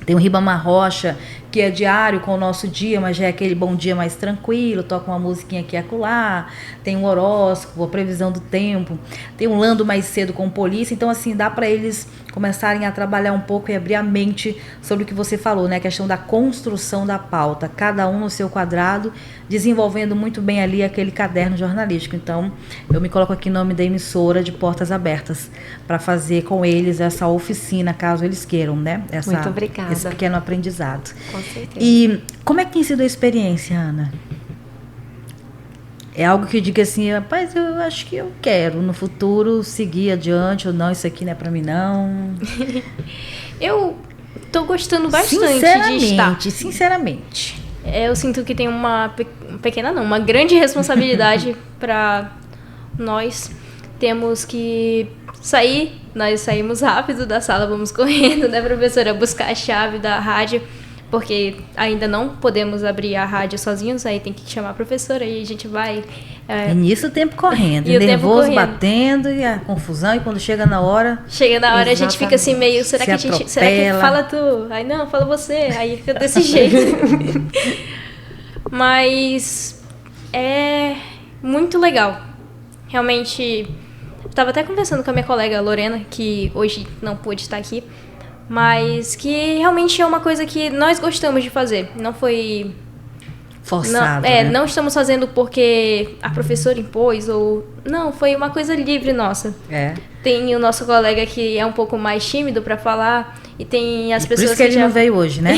Tem o Ribamar Rocha, que é diário com o nosso dia, mas já é aquele bom dia mais tranquilo, toca uma musiquinha aqui e acolá. Tem um horóscopo, a previsão do tempo. Tem um Lando mais cedo com polícia. Então, assim, dá para eles começarem a trabalhar um pouco e abrir a mente sobre o que você falou, né? A questão da construção da pauta. Cada um no seu quadrado, desenvolvendo muito bem ali aquele caderno jornalístico. Então, eu me coloco aqui em nome da emissora de portas abertas para fazer com eles essa oficina, caso eles queiram, né? Muito obrigada. Esse pequeno aprendizado. Com certeza. E como é que tem sido a experiência, Ana? É algo que eu digo assim, rapaz, eu acho que eu quero no futuro seguir adiante ou não, isso aqui não é para mim não. Eu tô gostando bastante de estar. Sinceramente. Eu sinto que tem uma uma grande responsabilidade para nós. Temos que sair, nós saímos rápido da sala, vamos correndo, né, professora, buscar a chave da rádio, porque ainda não podemos abrir a rádio sozinhos, aí tem que chamar a professora e a gente vai... E nisso o tempo correndo, e nervoso, batendo, e a confusão, e quando chega na hora... Chega na hora, exatamente. A gente fica assim meio, será que fala tu? Aí não, fala você, aí fica desse jeito. Mas é muito legal. Realmente, estava até conversando com a minha colega Lorena, que hoje não pôde estar aqui, mas que realmente é uma coisa que nós gostamos de fazer. Não foi forçado, não estamos fazendo porque a professora impôs ou... Não, foi uma coisa livre nossa. Tem o nosso colega que é um pouco mais tímido para falar e tem as pessoas por isso que ele não veio hoje, né?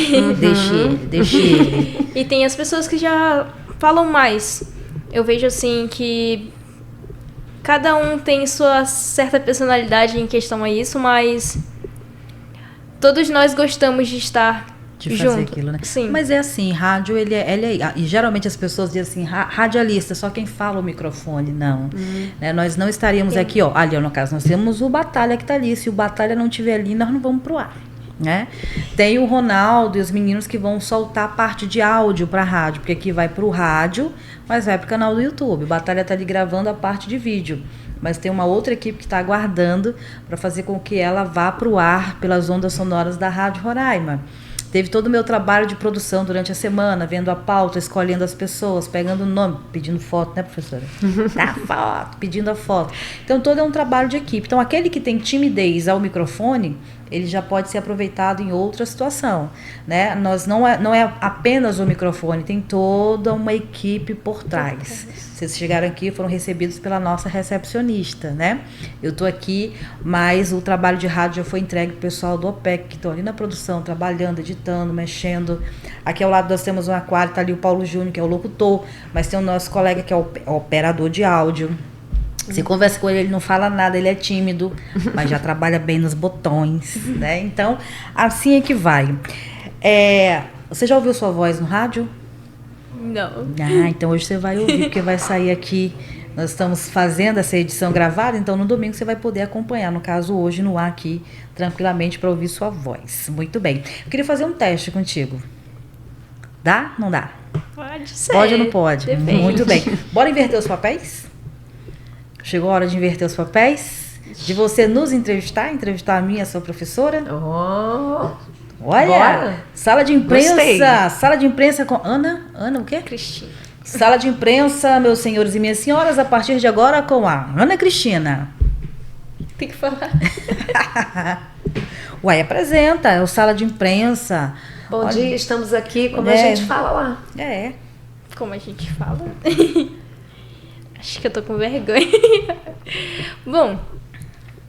Deixe ele. E tem as pessoas que já falam mais. Eu vejo assim que cada um tem sua certa personalidade em questão a isso, mas todos nós gostamos de estar de fazer junto. Aquilo, né? Sim. Mas é assim, rádio, ele é... E geralmente as pessoas dizem assim, radialista, só quem fala o microfone, não. Né? Nós não estaríamos aqui, ó. Ali, no caso, nós temos o Batalha que está ali. Se o Batalha não estiver ali, nós não vamos pro ar. Né? Tem o Ronaldo e os meninos que vão soltar a parte de áudio para a rádio, porque aqui vai para o rádio, mas vai para o canal do YouTube. O Batalha está ali gravando a parte de vídeo. mas tem uma outra equipe que está aguardando para fazer com que ela vá para o ar pelas ondas sonoras da Rádio Roraima. Teve todo o meu trabalho de produção durante a semana, vendo a pauta, escolhendo as pessoas, pegando o nome, pedindo foto, né, professora? Dá foto, pedindo a foto. Então, todo é um trabalho de equipe. Então, aquele que tem timidez ao microfone, ele já pode ser aproveitado em outra situação, né? Não é apenas o microfone, tem toda uma equipe por trás. Vocês chegaram aqui, foram recebidos pela nossa recepcionista, né? Eu estou aqui, mas o trabalho de rádio já foi entregue para o pessoal do OPEC, que estão ali na produção, trabalhando, editando, mexendo. Aqui ao lado nós temos um aquário, está ali o Paulo Júnior, que é o locutor, mas tem o nosso colega que é o operador de áudio. Você conversa com ele não fala nada, ele é tímido, mas já trabalha bem nos botões, né? Então, assim é que vai. Você já ouviu sua voz no rádio? Não. Então hoje você vai ouvir, porque vai sair aqui. Nós estamos fazendo essa edição gravada, então no domingo você vai poder acompanhar, no caso hoje, no ar aqui, tranquilamente, para ouvir sua voz. Muito bem. Eu queria fazer um teste contigo. Dá? Não dá? Pode ser. Pode ou não pode? Depende. Muito bem. Bora inverter os papéis? Chegou a hora de inverter os papéis? De você nos entrevistar a minha, a sua professora? Olha, Bora. Sala de imprensa. Gostei. Sala de imprensa com Ana o quê? Cristina. Sala de imprensa, meus senhores e minhas senhoras, a partir de agora com a Ana Cristina. Tem que falar. Uai, apresenta, é o Sala de Imprensa. Bom Olha, dia, estamos aqui, como a É. gente fala lá. Como a gente fala. Acho que eu tô com vergonha. Bom,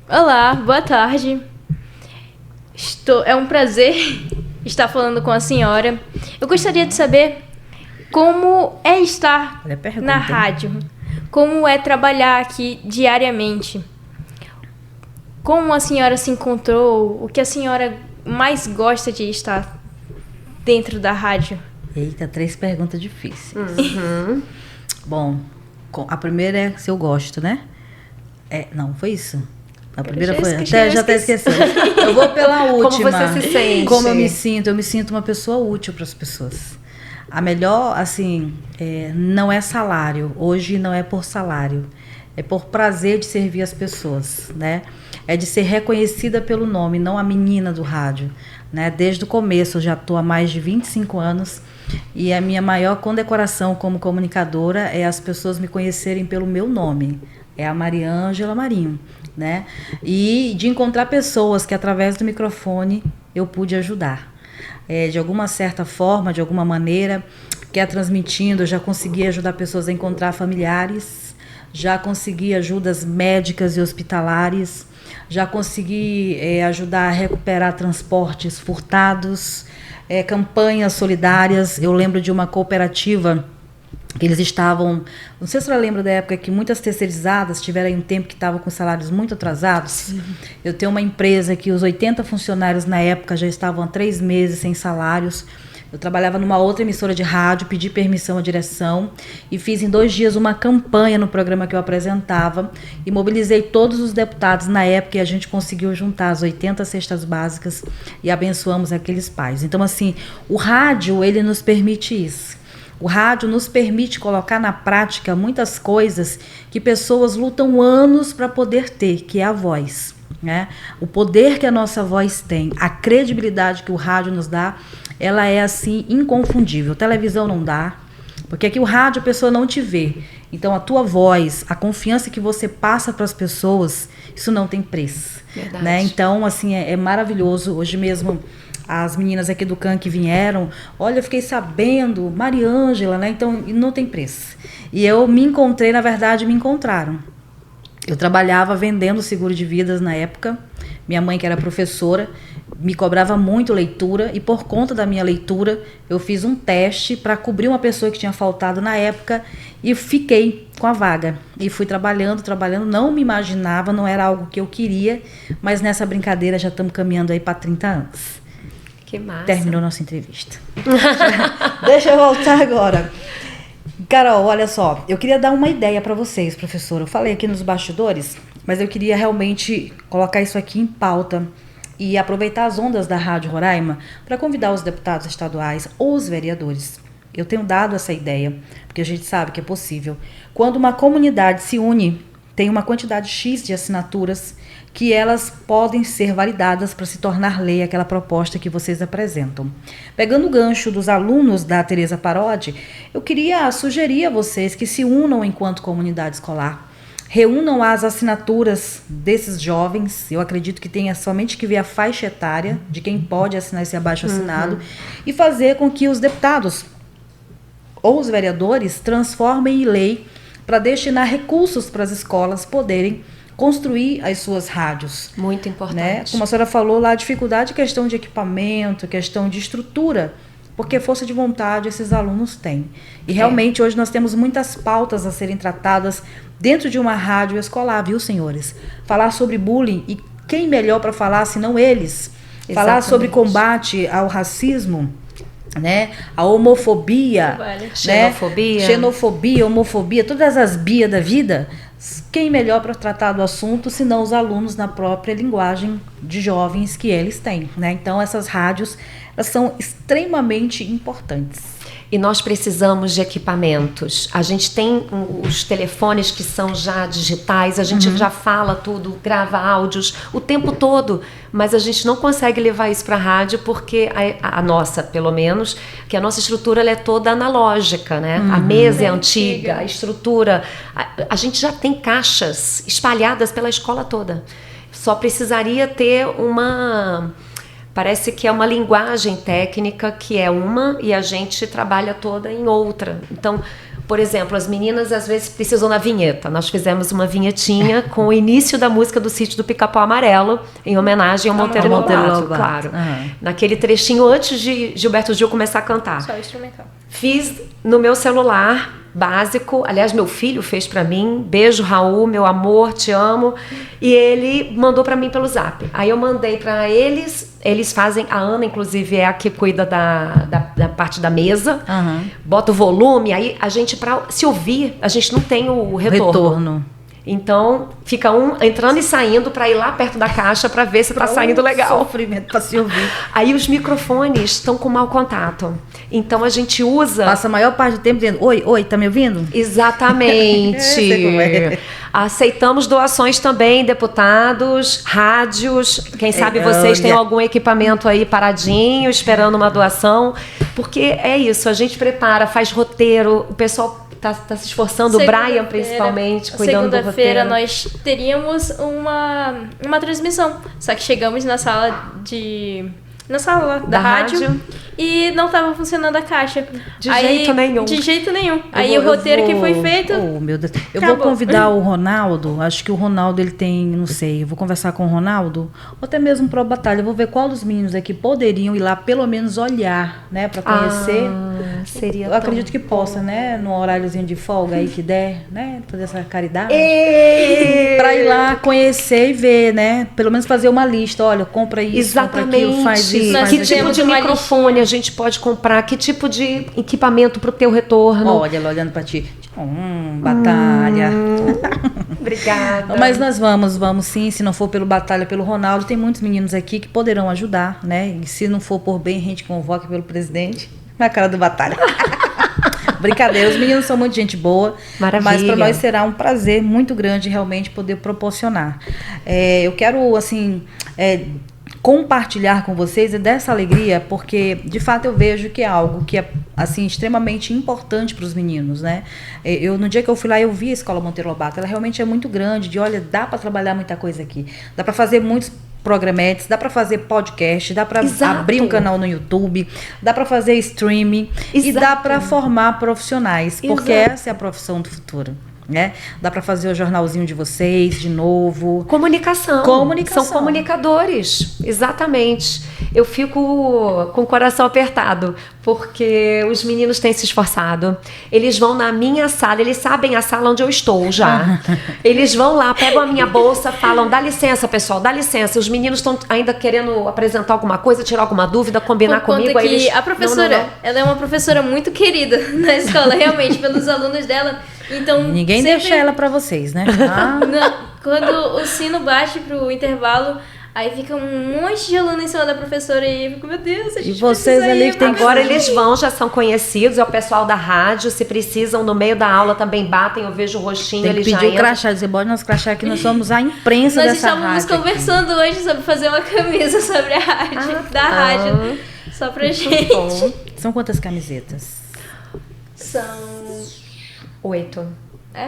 olá, boa tarde. É um prazer estar falando com a senhora. Eu gostaria de saber como é estar Olha a pergunta, na hein? rádio. Como é trabalhar aqui diariamente. Como a senhora se encontrou? O que a senhora mais gosta de estar dentro da rádio? Eita, 3 perguntas difíceis. Bom, a primeira é se eu gosto, né? Não, foi isso? A primeira já foi. esqueci, Já até esqueci. Eu vou pela última. você se sente? Como eu me sinto? Eu me sinto uma pessoa útil para as pessoas. A melhor, assim, não é salário. Hoje não é por salário. É por prazer de servir as pessoas, né? É de ser reconhecida pelo nome, não a menina do rádio, né? Desde o começo, eu já estou há mais de 25 anos e a minha maior condecoração como comunicadora é as pessoas me conhecerem pelo meu nome. É a Mariângela Marinho, né? E de encontrar pessoas que através do microfone eu pude ajudar. De alguma certa forma, de alguma maneira, transmitindo, eu já consegui ajudar pessoas a encontrar familiares, já consegui ajudas médicas e hospitalares, já consegui ajudar a recuperar transportes furtados, campanhas solidárias. Eu lembro de uma cooperativa que eles estavam, não sei se você lembra da época que muitas terceirizadas tiveram aí um tempo que estavam com salários muito atrasados. Sim. Eu tenho uma empresa que os 80 funcionários na época já estavam há 3 meses sem salários. Eu trabalhava numa outra emissora de rádio, pedi permissão à direção e fiz em 2 dias uma campanha no programa que eu apresentava e mobilizei todos os deputados na época e a gente conseguiu juntar as 80 cestas básicas e abençoamos aqueles pais. Então, assim, o rádio, ele nos permite isso. O rádio nos permite colocar na prática muitas coisas que pessoas lutam anos para poder ter, que é a voz, né? O poder que a nossa voz tem, a credibilidade que o rádio nos dá, ela é assim inconfundível. Televisão não dá, porque aqui o rádio a pessoa não te vê. Então a tua voz, a confiança que você passa para as pessoas, isso não tem preço. Verdade. Né? Então assim é maravilhoso. Hoje mesmo as meninas aqui do CAN que vieram, olha, eu fiquei sabendo, Mariângela, né? Então não tem preço. E eu me encontrei, na verdade, me encontraram. Eu trabalhava vendendo seguro de vidas na época. Minha mãe, que era professora, me cobrava muito leitura e por conta da minha leitura, eu fiz um teste para cobrir uma pessoa que tinha faltado na época e fiquei com a vaga. E fui trabalhando, não me imaginava, não era algo que eu queria, mas nessa brincadeira já estamos caminhando aí para 30 anos. Que massa. Terminou nossa entrevista. Deixa eu voltar agora. Carol, olha só, eu queria dar uma ideia para vocês, professora. Eu falei aqui nos bastidores, mas eu queria realmente colocar isso aqui em pauta e aproveitar as ondas da Rádio Roraima para convidar os deputados estaduais ou os vereadores. Eu tenho dado essa ideia, porque a gente sabe que é possível. Quando uma comunidade se une tem uma quantidade X de assinaturas que elas podem ser validadas para se tornar lei aquela proposta que vocês apresentam. Pegando o gancho dos alunos da Teresa Parodi, eu queria sugerir a vocês que se unam enquanto comunidade escolar, reúnam as assinaturas desses jovens. Eu acredito que tenha somente que ver a faixa etária de quem pode assinar esse abaixo-assinado e fazer com que os deputados ou os vereadores transformem em lei para destinar recursos para as escolas poderem construir as suas rádios. Muito importante. Né? Como a senhora falou lá, a dificuldade é questão de equipamento, questão de estrutura, porque força de vontade esses alunos têm. E realmente hoje nós temos muitas pautas a serem tratadas dentro de uma rádio escolar, viu, senhores? Falar sobre bullying, e quem melhor para falar senão eles? Exatamente. Falar sobre combate ao racismo, né? A homofobia, xenofobia, homofobia, todas as bias da vida. Quem melhor para tratar do assunto senão os alunos na própria linguagem de jovens que eles têm, né? Então essas rádios, elas são extremamente importantes. E nós precisamos de equipamentos. A gente tem os telefones que são já digitais, a gente já fala tudo, grava áudios o tempo todo, mas a gente não consegue levar isso para a rádio porque a nossa, pelo menos, que a nossa estrutura ela é toda analógica, né? A mesa é antiga, a estrutura... A gente já tem caixas espalhadas pela escola toda. Só precisaria ter uma... Parece que é uma linguagem técnica que é uma e a gente trabalha toda em outra. Então, por exemplo, as meninas às vezes precisam da vinheta. Nós fizemos uma vinhetinha com o início da música do Sítio do Pica-Pau Amarelo, em homenagem ao Monteiro Lobato, claro. Naquele trechinho antes de Gilberto Gil começar a cantar. Só instrumental. Fiz no meu celular básico, aliás, meu filho fez pra mim, beijo Raul, meu amor, te amo, e ele mandou pra mim pelo Zap. Aí eu mandei pra eles fazem, a Ana inclusive é a que cuida da parte da mesa, bota o volume, aí a gente, pra se ouvir, a gente não tem o retorno. Então, fica um entrando e saindo para ir lá perto da caixa para ver se está saindo legal. Sofrimento para se ouvir. Aí os microfones estão com mau contato. Então a gente usa... Passa a maior parte do tempo dizendo, oi, tá me ouvindo? Exatamente. Sei como é. Aceitamos doações também, deputados, rádios. Quem sabe vocês têm algum equipamento aí paradinho, esperando uma doação. Porque é isso, a gente prepara, faz roteiro, o pessoal... Tá se esforçando, o Brian principalmente, cuidando do roteiro. Segunda-feira nós teríamos uma transmissão, só que chegamos na sala da rádio e não estava funcionando a caixa. De jeito nenhum. Aí o roteiro que foi feito... Oh, meu Deus. Eu vou convidar o Ronaldo, acho que o Ronaldo ele tem, não sei, eu vou conversar com o Ronaldo, ou até mesmo para a batalha, eu vou ver qual dos meninos aqui poderiam ir lá, pelo menos olhar, né, para conhecer. Seria eu acredito que possa, né, num horáriozinho de folga aí que der, né, fazer essa caridade. Para ir lá conhecer e ver, né, pelo menos fazer uma lista, olha, compra isso, exatamente. Compra aquilo, faz isso, faz que tipo de microfone a gente pode comprar, que tipo de equipamento para o teu retorno. Olha ela olhando para ti. Batalha. Obrigada. Mas nós vamos sim, se não for pelo Batalha, pelo Ronaldo, tem muitos meninos aqui que poderão ajudar, né? E se não for por bem, a gente convoca pelo presidente. Na cara do Batalha. Brincadeira, os meninos são muito gente boa. Maravilha. Mas para nós será um prazer muito grande realmente poder proporcionar. Eu quero, assim... compartilhar com vocês dessa alegria, porque de fato eu vejo que é algo que é assim extremamente importante para os meninos, né? No dia que eu fui lá, eu vi a Escola Monteiro Lobato, ela realmente é muito grande, olha, dá para trabalhar muita coisa aqui, dá para fazer muitos programetes, dá para fazer podcast, dá para abrir um canal no YouTube, dá para fazer streaming e dá para formar profissionais, porque essa é a profissão do futuro. Né? Dá para fazer o jornalzinho de vocês de novo. Comunicação. São comunicadores, exatamente. Eu fico com o coração apertado, porque os meninos têm se esforçado. Eles vão na minha sala, eles sabem a sala onde eu estou já. Eles vão lá, pegam a minha bolsa, falam, dá licença, pessoal, dá licença. Os meninos estão ainda querendo apresentar alguma coisa, tirar alguma dúvida, combinar comigo. Aí eles, a professora, ela é uma professora muito querida na escola, realmente, pelos alunos dela. Então, ninguém deixa ela para vocês, né? Não, quando o sino bate pro intervalo, Aí fica um monte de aluno em cima da professora e eu fico, meu Deus, a gente vocês precisa ali ir, que tem que- Agora eles vão, já são conhecidos, é o pessoal da rádio, se precisam, no meio da aula também batem, eu vejo o rostinho, Tem que eles já pedir o entram. crachá, dizer, bora nosso crachá aqui, nós somos a imprensa Nós dessa estávamos rádio conversando hoje sobre fazer uma camisa sobre a rádio, da rádio, só pra gente. aqui. São quantas camisetas? São... 8. É?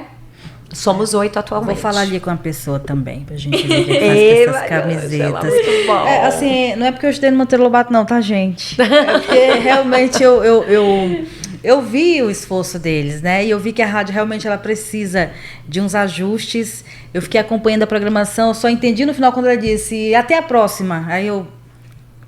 Somos 8 atualmente. Vou falar ali com a pessoa também, pra gente ver quem faz Ei, com essas vai, camisetas. muito bom. É, assim, não é porque eu estudei no Monteiro Lobato não, tá, gente? É porque realmente eu vi o esforço deles, né? E eu vi que a rádio realmente ela precisa de uns ajustes. Eu fiquei acompanhando a programação, só entendi no final quando ela disse até a próxima. Aí eu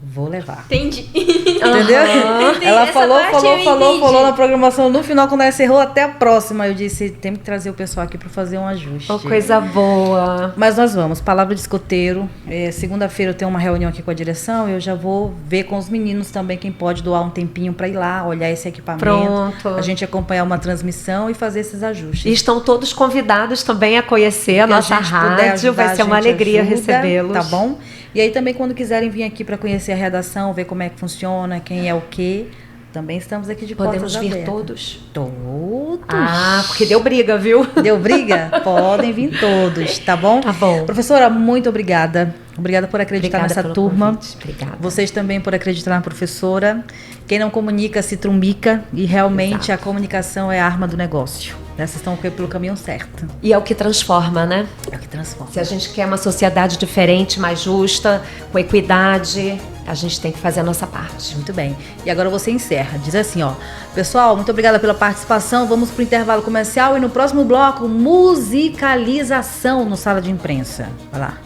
vou levar. Entendi. Entendeu? Entendi. Ela Essa falou parte eu entendi. na programação. No final, quando ela encerrou, até a próxima. Eu disse, tem que trazer o pessoal aqui para fazer um ajuste. Oh, coisa boa. Mas nós vamos, palavra de escoteiro. Segunda-feira eu tenho uma reunião aqui com a direção. Eu já vou ver com os meninos também quem pode doar um tempinho para ir lá, olhar esse equipamento. Pronto. A gente acompanhar uma transmissão e fazer esses ajustes. E estão todos convidados também a conhecer a Que nossa gente puder rádio. ajudar, Vai ser a uma gente alegria ajuda, recebê-los. Tá bom? E aí também quando quiserem vir aqui para conhecer a redação, ver como é que funciona, quem é o quê, também estamos aqui de Podemos portas vir abertas. todos? Todos. Ah, porque deu briga, viu? Deu briga? Podem vir todos, tá bom? Tá bom. Professora, muito obrigada. Obrigada por acreditar Obrigada nessa pelo turma. convite. Obrigada. Vocês também por acreditar na professora. Quem não comunica se trumbica e realmente Exato. a comunicação é a arma do negócio. Vocês estão pelo caminho certo. E é o que transforma, né? É o que transforma. Se a gente quer uma sociedade diferente, mais justa, com equidade, a gente tem que fazer a nossa parte. Muito bem. E agora você encerra. Diz assim, ó. Pessoal, muito obrigada pela participação. Vamos para o intervalo comercial e no próximo bloco, musicalização no Sala de Imprensa. Vai lá.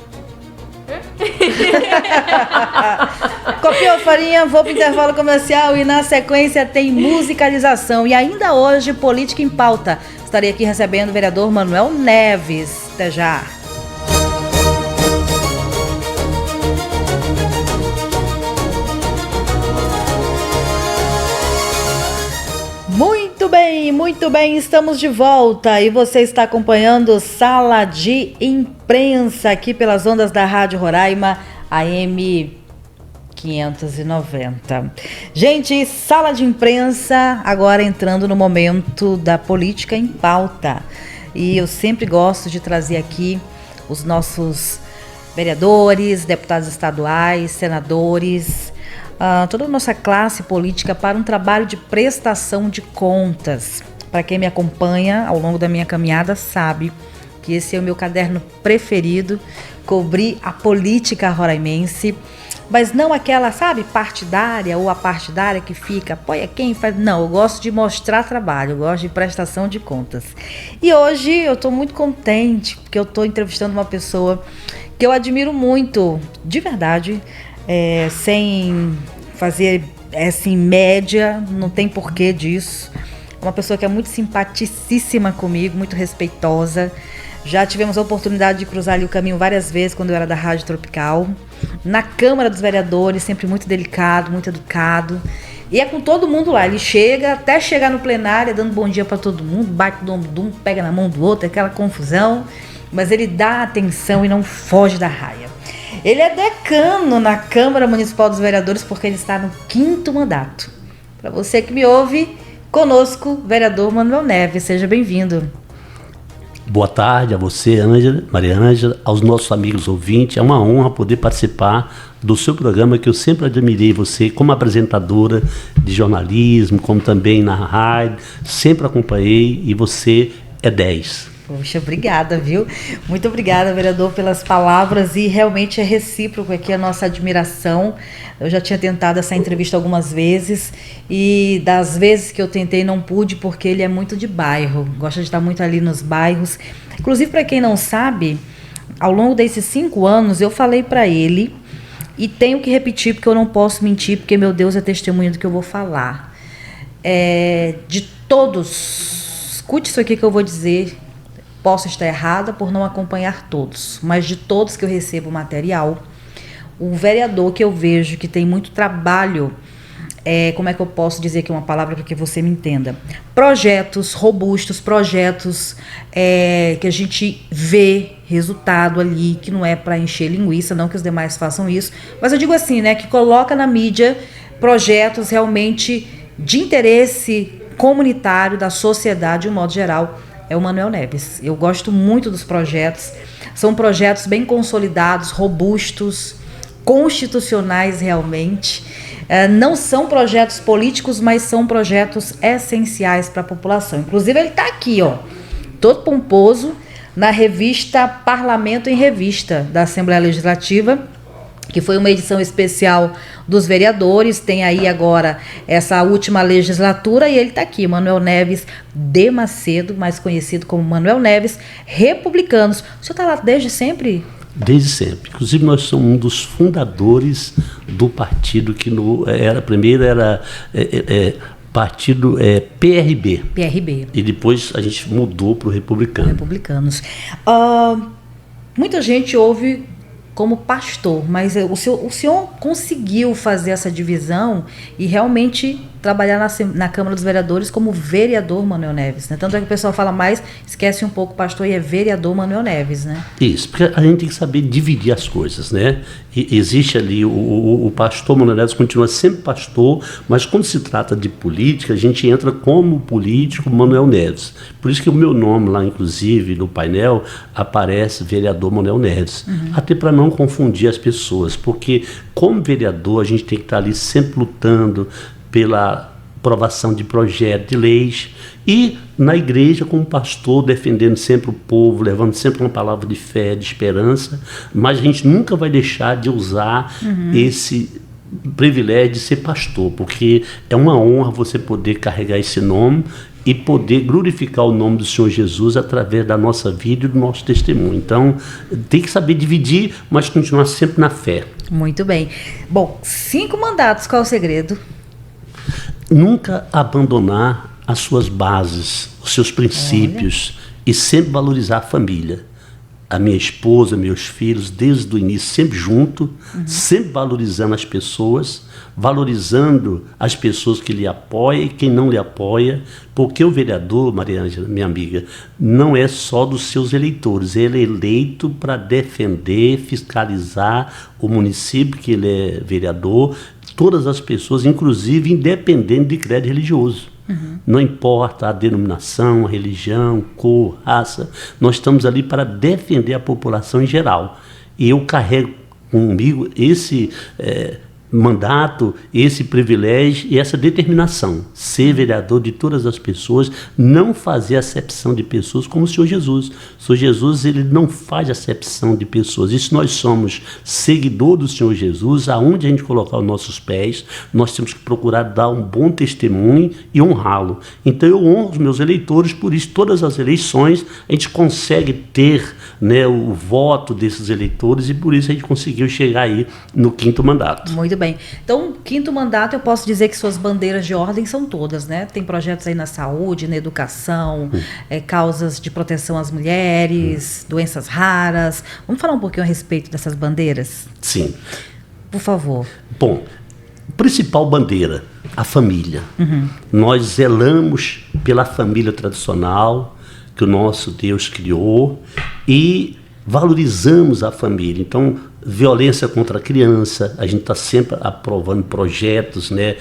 Copiou, farinha, vou pro intervalo comercial e na sequência tem musicalização. E ainda hoje, Política em Pauta. Estarei aqui recebendo o vereador Manuel Neves. Até já. Muito bem, estamos de volta e você está acompanhando Sala de Imprensa aqui pelas ondas da Rádio Roraima AM 590. Gente, Sala de Imprensa agora entrando no momento da política em pauta. E eu sempre gosto de trazer aqui os nossos vereadores, deputados estaduais, senadores, toda a nossa classe política para um trabalho de prestação de contas. Para quem me acompanha ao longo da minha caminhada sabe que esse é o meu caderno preferido, cobrir a política roraimense, mas não aquela, sabe, partidária ou a partidária que fica, apoia quem faz. Não, eu gosto de mostrar trabalho, eu gosto de prestação de contas. E hoje eu estou muito contente porque eu estou entrevistando uma pessoa que eu admiro muito, de verdade, sem fazer assim, média, não tem porquê disso. Uma pessoa que é muito simpaticíssima comigo, muito respeitosa. Já tivemos a oportunidade de cruzar ali o caminho várias vezes quando eu era da Rádio Tropical. Na Câmara dos Vereadores, sempre muito delicado, muito educado. E é com todo mundo lá. Ele chega, até chegar no plenário, dando bom dia para todo mundo, bate no ombro de um, pega na mão do outro, aquela confusão. Mas ele dá atenção e não foge da raia. Ele é decano na Câmara Municipal dos Vereadores porque ele está no 5º mandato. Para você que me ouve, conosco, vereador Manuel Neves. Seja bem-vindo. Boa tarde a você, Ângela, Maria Ângela, aos nossos amigos ouvintes. É uma honra poder participar do seu programa, que eu sempre admirei você como apresentadora de jornalismo, como também na rádio. Sempre acompanhei e você é 10. Poxa, obrigada, viu? Muito obrigada, vereador, pelas palavras e realmente é recíproco aqui a nossa admiração. Eu já tinha tentado essa entrevista algumas vezes e das vezes que eu tentei não pude porque ele é muito de bairro, gosta de estar muito ali nos bairros. Inclusive, para quem não sabe, ao longo desses 5 anos eu falei para ele e tenho que repetir porque eu não posso mentir, porque meu Deus é testemunha do que eu vou falar. De todos, escute isso aqui que eu vou dizer. Posso estar errada por não acompanhar todos, mas de todos que eu recebo material, o vereador que eu vejo que tem muito trabalho, como é que eu posso dizer aqui uma palavra para que você me entenda? Projetos robustos, projetos que a gente vê resultado ali, que não é para encher linguiça, não que os demais façam isso, mas eu digo assim, né, que coloca na mídia projetos realmente de interesse comunitário da sociedade de um modo geral, é o Manuel Neves. Eu gosto muito dos projetos, são projetos bem consolidados, robustos, constitucionais realmente. Não são projetos políticos, mas são projetos essenciais para a população. Inclusive ele está aqui, ó, todo pomposo, na revista Parlamento em Revista da Assembleia Legislativa, que foi uma edição especial dos vereadores, tem aí agora essa última legislatura, e ele está aqui, Manuel Neves de Macedo, mais conhecido como Manuel Neves, Republicanos. O senhor está lá desde sempre? Desde sempre. Inclusive, nós somos um dos fundadores do partido que primeiro era partido PRB. PRB. E depois a gente mudou para o Republicano. Republicanos. Muita gente ouve como pastor, mas o senhor conseguiu fazer essa divisão e realmente trabalhar na Câmara dos Vereadores como vereador Manuel Neves, né? Tanto é que o pessoal fala mais, esquece um pouco pastor e é vereador Manuel Neves, né? Isso, porque a gente tem que saber dividir as coisas, né? E existe ali, o pastor Manuel Neves continua sempre pastor, mas quando se trata de política, a gente entra como político Manuel Neves. Por isso que o meu nome lá, inclusive, no painel, aparece vereador Manuel Neves. Até para não confundir as pessoas, porque como vereador a gente tem que estar ali sempre lutando pela aprovação de projetos de leis, e na igreja como pastor defendendo sempre o povo, levando sempre uma palavra de fé, de esperança, mas a gente nunca vai deixar de usar esse privilégio de ser pastor, porque é uma honra você poder carregar esse nome e poder glorificar o nome do Senhor Jesus através da nossa vida e do nosso testemunho. Então, tem que saber dividir, mas continuar sempre na fé. Muito bem. Bom, 5 mandatos, qual é o segredo? Nunca abandonar as suas bases, os seus princípios, e sempre valorizar a família. A minha esposa, meus filhos, desde o início, sempre junto, sempre valorizando as pessoas, valorizando as pessoas que lhe apoiam e quem não lhe apoia, porque o vereador, Maria Ângela, minha amiga, não é só dos seus eleitores, ele é eleito para defender, fiscalizar o município que ele é vereador, todas as pessoas, inclusive independente de credo religioso. Não importa a denominação, a religião, cor, raça, nós estamos ali para defender a população em geral. E eu carrego comigo esse mandato, esse privilégio e essa determinação, ser vereador de todas as pessoas, não fazer acepção de pessoas como o Senhor Jesus. O Senhor Jesus, ele não faz acepção de pessoas. E se nós somos seguidor do Senhor Jesus, aonde a gente colocar os nossos pés, nós temos que procurar dar um bom testemunho e honrá-lo. Então eu honro os meus eleitores, por isso todas as eleições a gente consegue ter, né, o voto desses eleitores, e por isso a gente conseguiu chegar aí no 5º mandato. Muito bem. Então, 5º mandato, eu posso dizer que suas bandeiras de ordem são todas, né? Tem projetos aí na saúde, na educação, causas de proteção às mulheres, doenças raras. Vamos falar um pouquinho a respeito dessas bandeiras? Sim. Por favor. Bom, principal bandeira, a família. Nós zelamos pela família tradicional que o nosso Deus criou e valorizamos a família. Então, violência contra a criança, a gente está sempre aprovando projetos, né,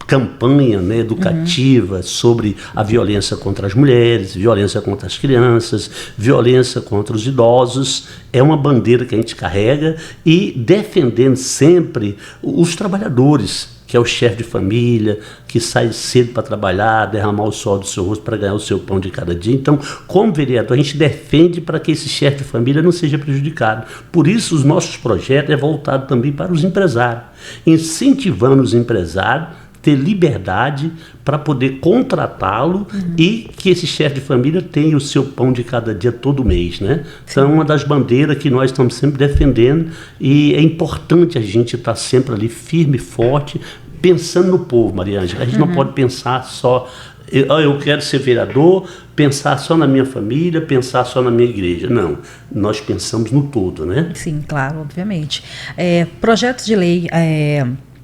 campanha, né, educativa sobre a violência contra as mulheres, violência contra as crianças, violência contra os idosos. É uma bandeira que a gente carrega, e defendendo sempre os trabalhadores, que é o chefe de família, que sai cedo para trabalhar, derramar o suor do seu rosto para ganhar o seu pão de cada dia. Então, como vereador, a gente defende para que esse chefe de família não seja prejudicado. Por isso, os nossos projetos é voltado também para os empresários, incentivando os empresários a ter liberdade para poder contratá-lo e que esse chefe de família tenha o seu pão de cada dia todo mês, né? Então, é uma das bandeiras que nós estamos sempre defendendo, e é importante a gente estar sempre ali firme e forte, pensando no povo, Maria Ângela. A gente não pode pensar só, eu quero ser vereador, pensar só na minha família, pensar só na minha igreja. Não, nós pensamos no todo, né? Sim, claro, obviamente. Projetos de lei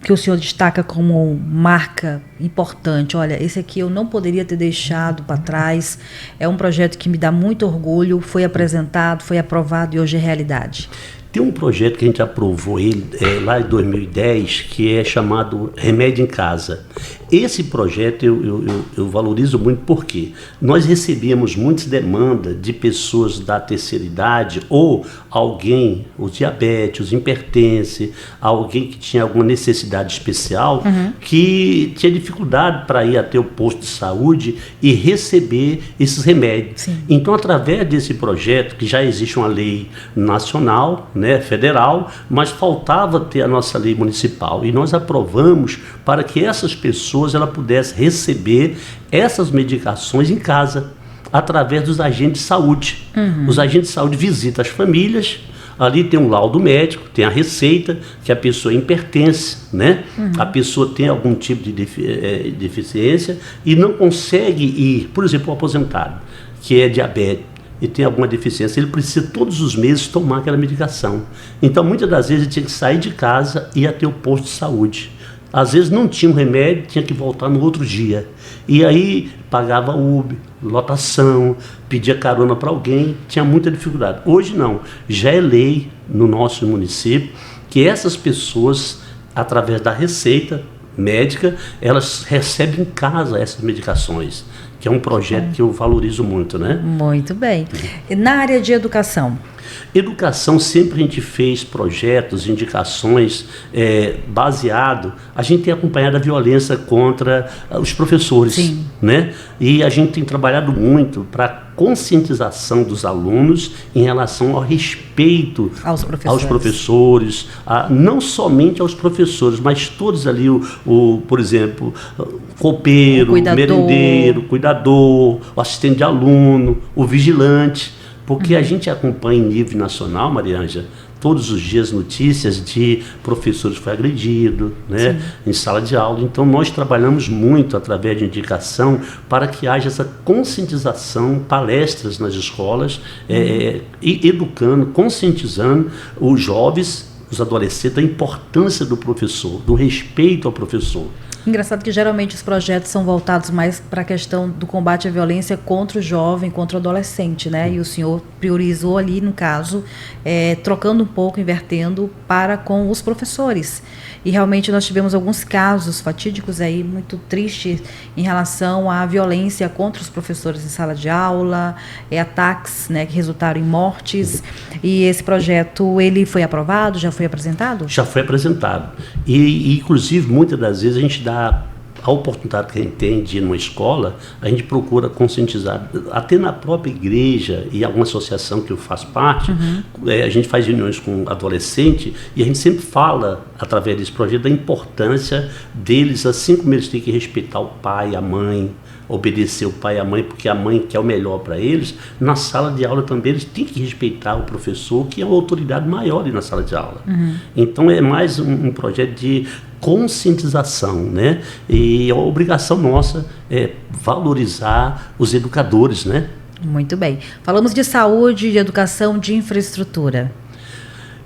que o senhor destaca como marca importante, olha, esse aqui eu não poderia ter deixado para trás, é um projeto que me dá muito orgulho, foi apresentado, foi aprovado e hoje é realidade? Tem um projeto que a gente aprovou ele lá em 2010, que é chamado Remédio em Casa. Esse projeto eu valorizo muito porque nós recebíamos muitas demandas de pessoas da terceira idade ou alguém, os diabéticos, hipertensos, alguém que tinha alguma necessidade especial, que tinha dificuldade para ir até o posto de saúde e receber esses remédios. Sim. Então, através desse projeto, que já existe uma lei nacional, né, federal, mas faltava ter a nossa lei municipal. E nós aprovamos para que essas pessoas ela pudessem receber essas medicações em casa, através dos agentes de saúde. Os agentes de saúde visitam as famílias, ali tem um laudo médico, tem a receita, que a pessoa hipertense, né? A pessoa tem algum tipo de deficiência e não consegue ir, por exemplo, o aposentado, que é diabético, e tem alguma deficiência, ele precisa todos os meses tomar aquela medicação. Então, muitas das vezes, ele tinha que sair de casa e ir até o posto de saúde. Às vezes não tinha um remédio, tinha que voltar no outro dia. E aí pagava Uber, lotação, pedia carona para alguém, tinha muita dificuldade. Hoje não, já é lei no nosso município que essas pessoas, através da receita médica, elas recebem em casa essas medicações, que é um projeto que eu valorizo muito, né? Muito bem. E na área de educação? Educação, sempre a gente fez projetos, indicações baseado. A gente tem acompanhado a violência contra os professores. Sim. Né? E a gente tem trabalhado muito para conscientização dos alunos em relação ao respeito aos professores, não somente aos professores, mas todos ali, por exemplo, copeiro, merendeiro, cuidador, o assistente de aluno, o vigilante. Porque a gente acompanha em nível nacional, Maria Ângela, todos os dias notícias de professores que foram agredidos, né, em sala de aula. Então, nós trabalhamos muito através de indicação para que haja essa conscientização, palestras nas escolas, educando, conscientizando os jovens, os adolescentes, da importância do professor, do respeito ao professor. Engraçado que geralmente os projetos são voltados mais para a questão do combate à violência contra o jovem, contra o adolescente, né? E o senhor priorizou ali, no caso, trocando um pouco, invertendo para com os professores. E realmente nós tivemos alguns casos fatídicos aí, muito tristes, em relação à violência contra os professores em sala de aula, ataques, né, que resultaram em mortes. E esse projeto, ele foi aprovado, já foi apresentado? Já foi apresentado. E inclusive, muitas das vezes a gente dá a oportunidade que a gente tem de ir numa escola, a gente procura conscientizar, até na própria igreja e alguma associação que eu faço parte, a gente faz reuniões com adolescentes e a gente sempre fala, através desse projeto, da importância deles, assim como eles têm que respeitar o pai, a mãe, obedecer o pai e a mãe, porque a mãe quer o melhor para eles. Na sala de aula também eles têm que respeitar o professor, que é uma autoridade maior ali na sala de aula. Então é mais um projeto de conscientização, né? E a obrigação nossa é valorizar os educadores, né? Muito bem. Falamos de saúde, de educação, de infraestrutura.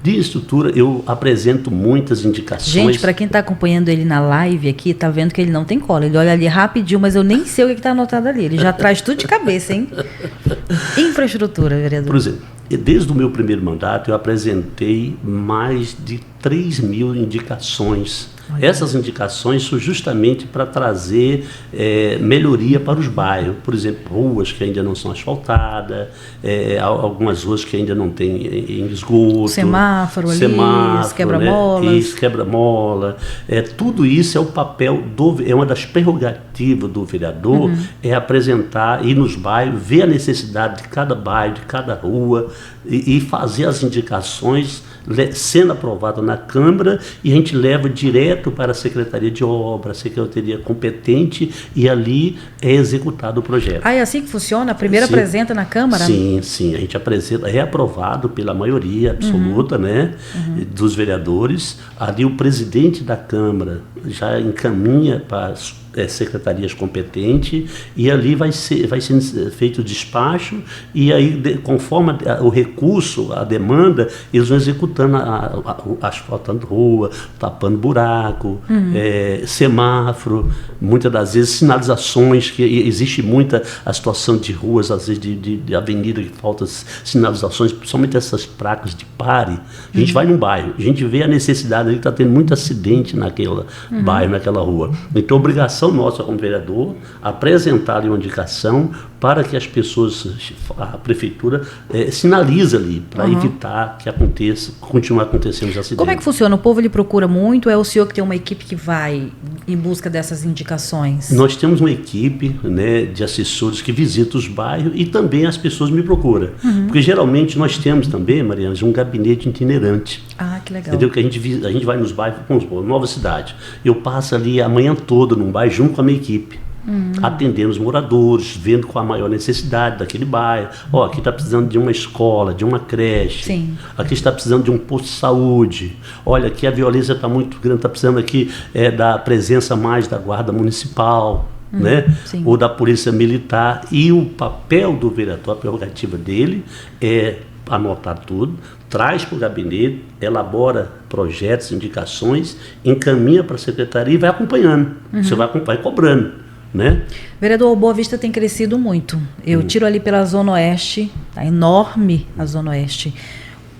De estrutura, eu apresento muitas indicações. Gente, para quem está acompanhando ele na live aqui, tá vendo que ele não tem cola. Ele olha ali rapidinho, mas eu nem sei o que está anotado ali. Ele já traz tudo de cabeça, hein? Infraestrutura, vereador. Por exemplo, desde o meu primeiro mandato, eu apresentei mais de 3.000 indicações. Essas indicações são justamente para trazer melhoria para os bairros. Por exemplo, ruas que ainda não são asfaltadas, algumas ruas que ainda não têm em esgoto. Semáforo ali, quebra-molas. Né? Isso, quebra-mola. Tudo isso é o papel, é uma das prerrogativas do vereador, é apresentar, ir nos bairros, ver a necessidade de cada bairro, de cada rua, e fazer as indicações, sendo aprovado na Câmara, e a gente leva direto para a Secretaria de Obras, a Secretaria competente, e ali é executado o projeto. É assim que funciona? Primeiro apresenta na Câmara? Sim, a gente apresenta, é aprovado pela maioria absoluta, né, dos vereadores. Ali o presidente da Câmara já encaminha para secretarias competentes, e ali vai ser feito o despacho, e aí, conforme o recurso, a demanda, eles vão executando, asfaltando rua, tapando buraco, semáforo, muitas das vezes sinalizações, que existe muita a situação de ruas, às vezes de avenida, que falta sinalizações, principalmente essas placas de pare. A gente vai num bairro, a gente vê a necessidade, ali está tendo muito acidente naquele bairro, naquela rua. Então, obrigação nossa como vereador, apresentar uma indicação para que as pessoas, a prefeitura, sinalize ali, para evitar que continue acontecendo os acidentes. Como é que funciona? O povo lhe procura muito? É o senhor que tem uma equipe que vai em busca dessas indicações? Nós temos uma equipe, né, de assessores que visita os bairros, e também as pessoas me procuram. Porque geralmente nós temos também, Mariana, um gabinete itinerante. Ah, que legal. Entendeu? Que a gente vai nos bairros, vamos supor, Nova Cidade. Eu passo ali a manhã toda num bairro junto com a minha equipe. Atendendo os moradores, vendo qual a maior necessidade daquele bairro. Aqui está precisando de uma escola, de uma creche. Sim. Aqui está precisando de um posto de saúde. Olha, aqui a violência está muito grande, está precisando aqui da presença mais da guarda municipal, né? Sim. Ou da polícia militar. E o papel do vereador, a prerrogativa dele é anotar tudo, traz para o gabinete, elabora projetos, indicações, encaminha para a secretaria e vai acompanhando. Você vai cobrando. Né? Vereador, Boa Vista tem crescido muito. Eu tiro ali pela Zona Oeste, tá enorme a Zona Oeste.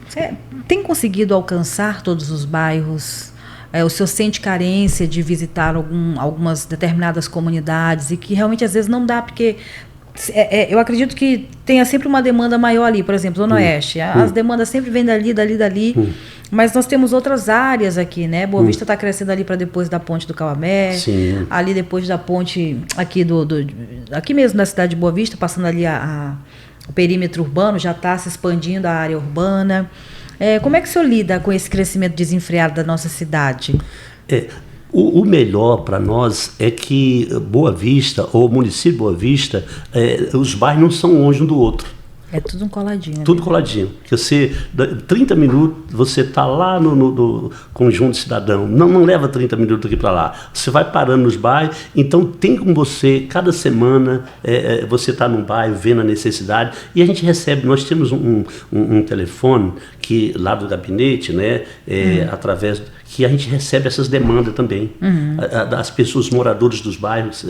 Você tem conseguido alcançar todos os bairros? O senhor sente carência de visitar algumas determinadas comunidades e que realmente às vezes não dá, porque eu acredito que tenha sempre uma demanda maior ali, por exemplo, Zona Oeste. As demandas sempre vêm dali. Mas nós temos outras áreas aqui, né? Boa Vista está crescendo ali para depois da ponte do Cauamé. Sim. Ali depois da ponte aqui aqui mesmo na cidade de Boa Vista, passando ali o perímetro urbano, já está se expandindo a área urbana. Como é que o senhor lida com esse crescimento desenfreado da nossa cidade? O melhor para nós é que Boa Vista, ou o município de Boa Vista, os bairros não são longe um do outro. É tudo um coladinho. Tudo coladinho. Que 30 minutos, você está lá no conjunto cidadão. Não leva 30 minutos aqui para lá. Você vai parando nos bairros. Então, tem com você, cada semana, você está num bairro, vendo a necessidade. E a gente recebe, nós temos um telefone que, lá do gabinete, né, através que a gente recebe essas demandas também. As pessoas, moradores dos bairros,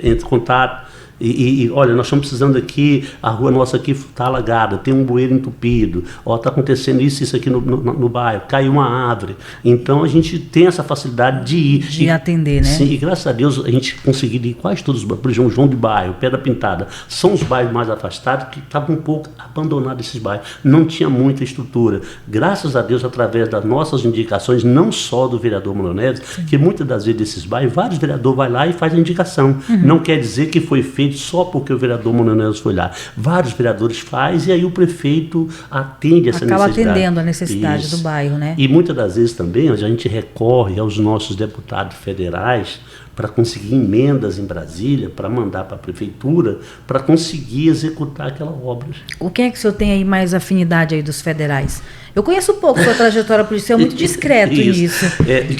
entram em contato. E olha, nós estamos precisando aqui, a rua nossa aqui está alagada, tem um bueiro entupido, está acontecendo isso aqui no bairro, caiu uma árvore. Então a gente tem essa facilidade de ir. De atender, né? Sim, e graças a Deus a gente conseguiu ir quase todos os bairros. Por exemplo, João de Bairro, Pedra Pintada, são os bairros mais afastados que estavam um pouco abandonados esses bairros. Não tinha muita estrutura. Graças a Deus, através das nossas indicações, não só do vereador Manuel Neves, que muitas das vezes desses bairros, vários vereadores vão lá e fazem a indicação. Não quer dizer que foi feito só porque o vereador Manuel Neves foi lá. Vários vereadores fazem e aí o prefeito atende essa necessidade. Acaba atendendo a necessidade do bairro, né? E muitas das vezes também a gente recorre aos nossos deputados federais para conseguir emendas em Brasília, para mandar para a prefeitura, para conseguir executar aquela obra. O que é que o senhor tem aí mais afinidade aí dos federais? Eu conheço pouco sua trajetória policial, muito discreto nisso.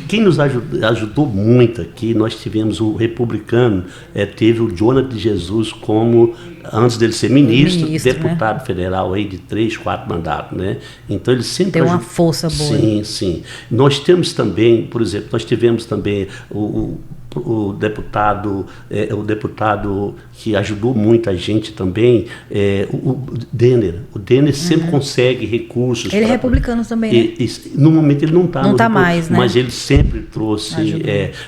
Quem nos ajudou muito aqui, nós tivemos o republicano, teve o Jonathan de Jesus como, antes dele ser ministro deputado, né, federal aí de 3, 4 mandatos, né? Então ele sempre tem uma força boa. Sim. Nós temos também, por exemplo, nós tivemos também o deputado que ajudou muita gente também, o Denner. O Denner sempre consegue recursos. Ele é republicano também, né? No momento ele não está. Não está mais, né? Mas ele sempre trouxe.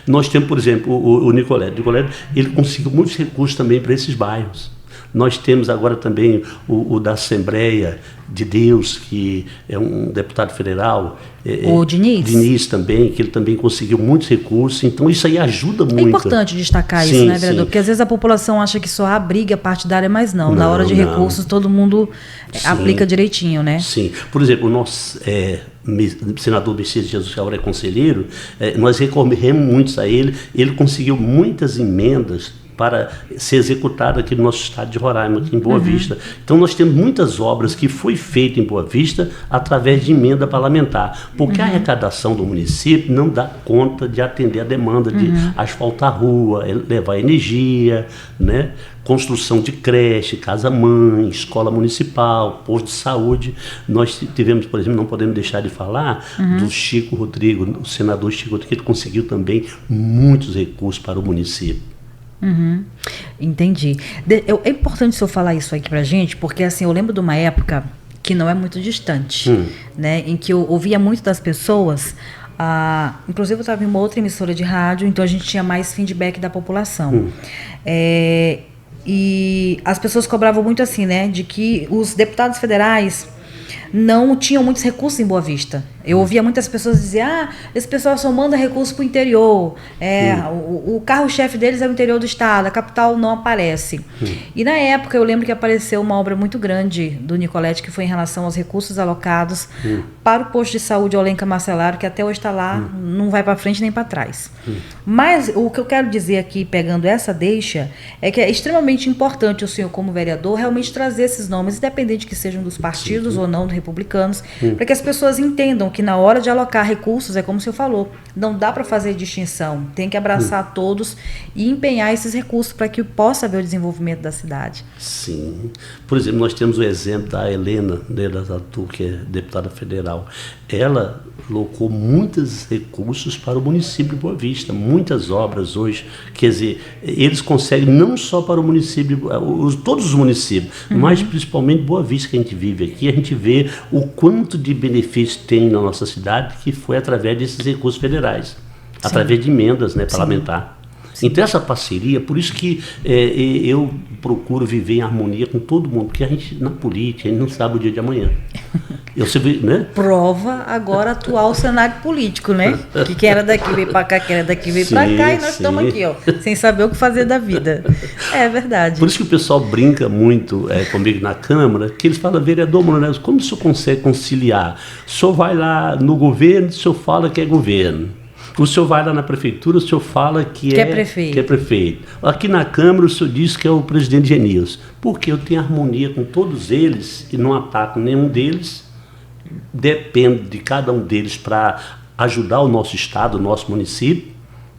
Nós temos, por exemplo, o Nicolete. O Nicolete, ele conseguiu muitos recursos também para esses bairros. Nós temos agora também o da Assembleia de Deus, que é um deputado federal. O Diniz? Diniz também, que ele também conseguiu muitos recursos. Então isso aí ajuda muito. É importante destacar isso, né, vereador? Porque às vezes a população acha que só há briga partidária, mas não. Na hora de recursos todo mundo aplica direitinho, né? Sim. Por exemplo, o nosso senador Messias Jesus, que agora é conselheiro, nós recorremos muito a ele. Ele conseguiu muitas emendas para ser executada aqui no nosso estado de Roraima, aqui em Boa Vista. Então nós temos muitas obras que foi feita em Boa Vista através de emenda parlamentar, porque a arrecadação do município não dá conta de atender a demanda de asfaltar a rua, levar energia, né? Construção de creche, casa-mãe, escola municipal, posto de saúde. Nós tivemos, por exemplo, não podemos deixar de falar do Chico Rodrigo, o senador Chico Rodrigo, que ele conseguiu também muitos recursos para o município. Entendi. É importante o senhor falar isso aqui pra gente, porque assim, eu lembro de uma época que não é muito distante, né, em que eu ouvia muito das pessoas, inclusive eu estava em uma outra emissora de rádio, então a gente tinha mais feedback da população. E as pessoas cobravam muito assim, né, de que os deputados federais não tinham muitos recursos em Boa Vista. Eu ouvia muitas pessoas dizer, esse pessoal só manda recursos para o interior, o carro-chefe deles é o interior do estado, a capital não aparece. E na época eu lembro que apareceu uma obra muito grande do Nicolete, que foi em relação aos recursos alocados para o posto de saúde Olenca Marcelaro, que até hoje está lá, não vai para frente nem para trás. Mas o que eu quero dizer aqui, pegando essa deixa, é que é extremamente importante o senhor, como vereador, realmente trazer esses nomes, independente que sejam dos partidos ou não, dos republicanos, para que as pessoas entendam que na hora de alocar recursos, é como o senhor falou, não dá para fazer distinção, tem que abraçar todos e empenhar esses recursos para que possa haver o desenvolvimento da cidade. Sim. Por exemplo, nós temos o exemplo da Helena Zatu, que é deputada federal. Ela alocou muitos recursos para o município de Boa Vista, muitas obras hoje, quer dizer, eles conseguem não só para o município, todos os municípios, mas principalmente Boa Vista, que a gente vive aqui, a gente vê o quanto de benefício tem na nossa cidade, que foi através desses recursos federais, através de emendas, né, parlamentar. Então essa parceria, por isso que eu procuro viver em harmonia com todo mundo, porque a gente, na política, a gente não sabe o dia de amanhã. Né? Prova agora atual cenário político, né? Que era daqui, veio para cá, que era daqui, veio para cá, e nós estamos aqui, ó, sem saber o que fazer da vida. É verdade. Por isso que o pessoal brinca muito comigo na Câmara, que eles falam, vereador Manoel, como o senhor consegue conciliar? O senhor vai lá no governo, o senhor fala que é governo. O senhor vai lá na prefeitura, o senhor fala que é prefeito. Aqui na Câmara, o senhor diz que é o presidente Genilson. Porque eu tenho harmonia com todos eles e não ataco nenhum deles. Dependo de cada um deles para ajudar o nosso estado, o nosso município.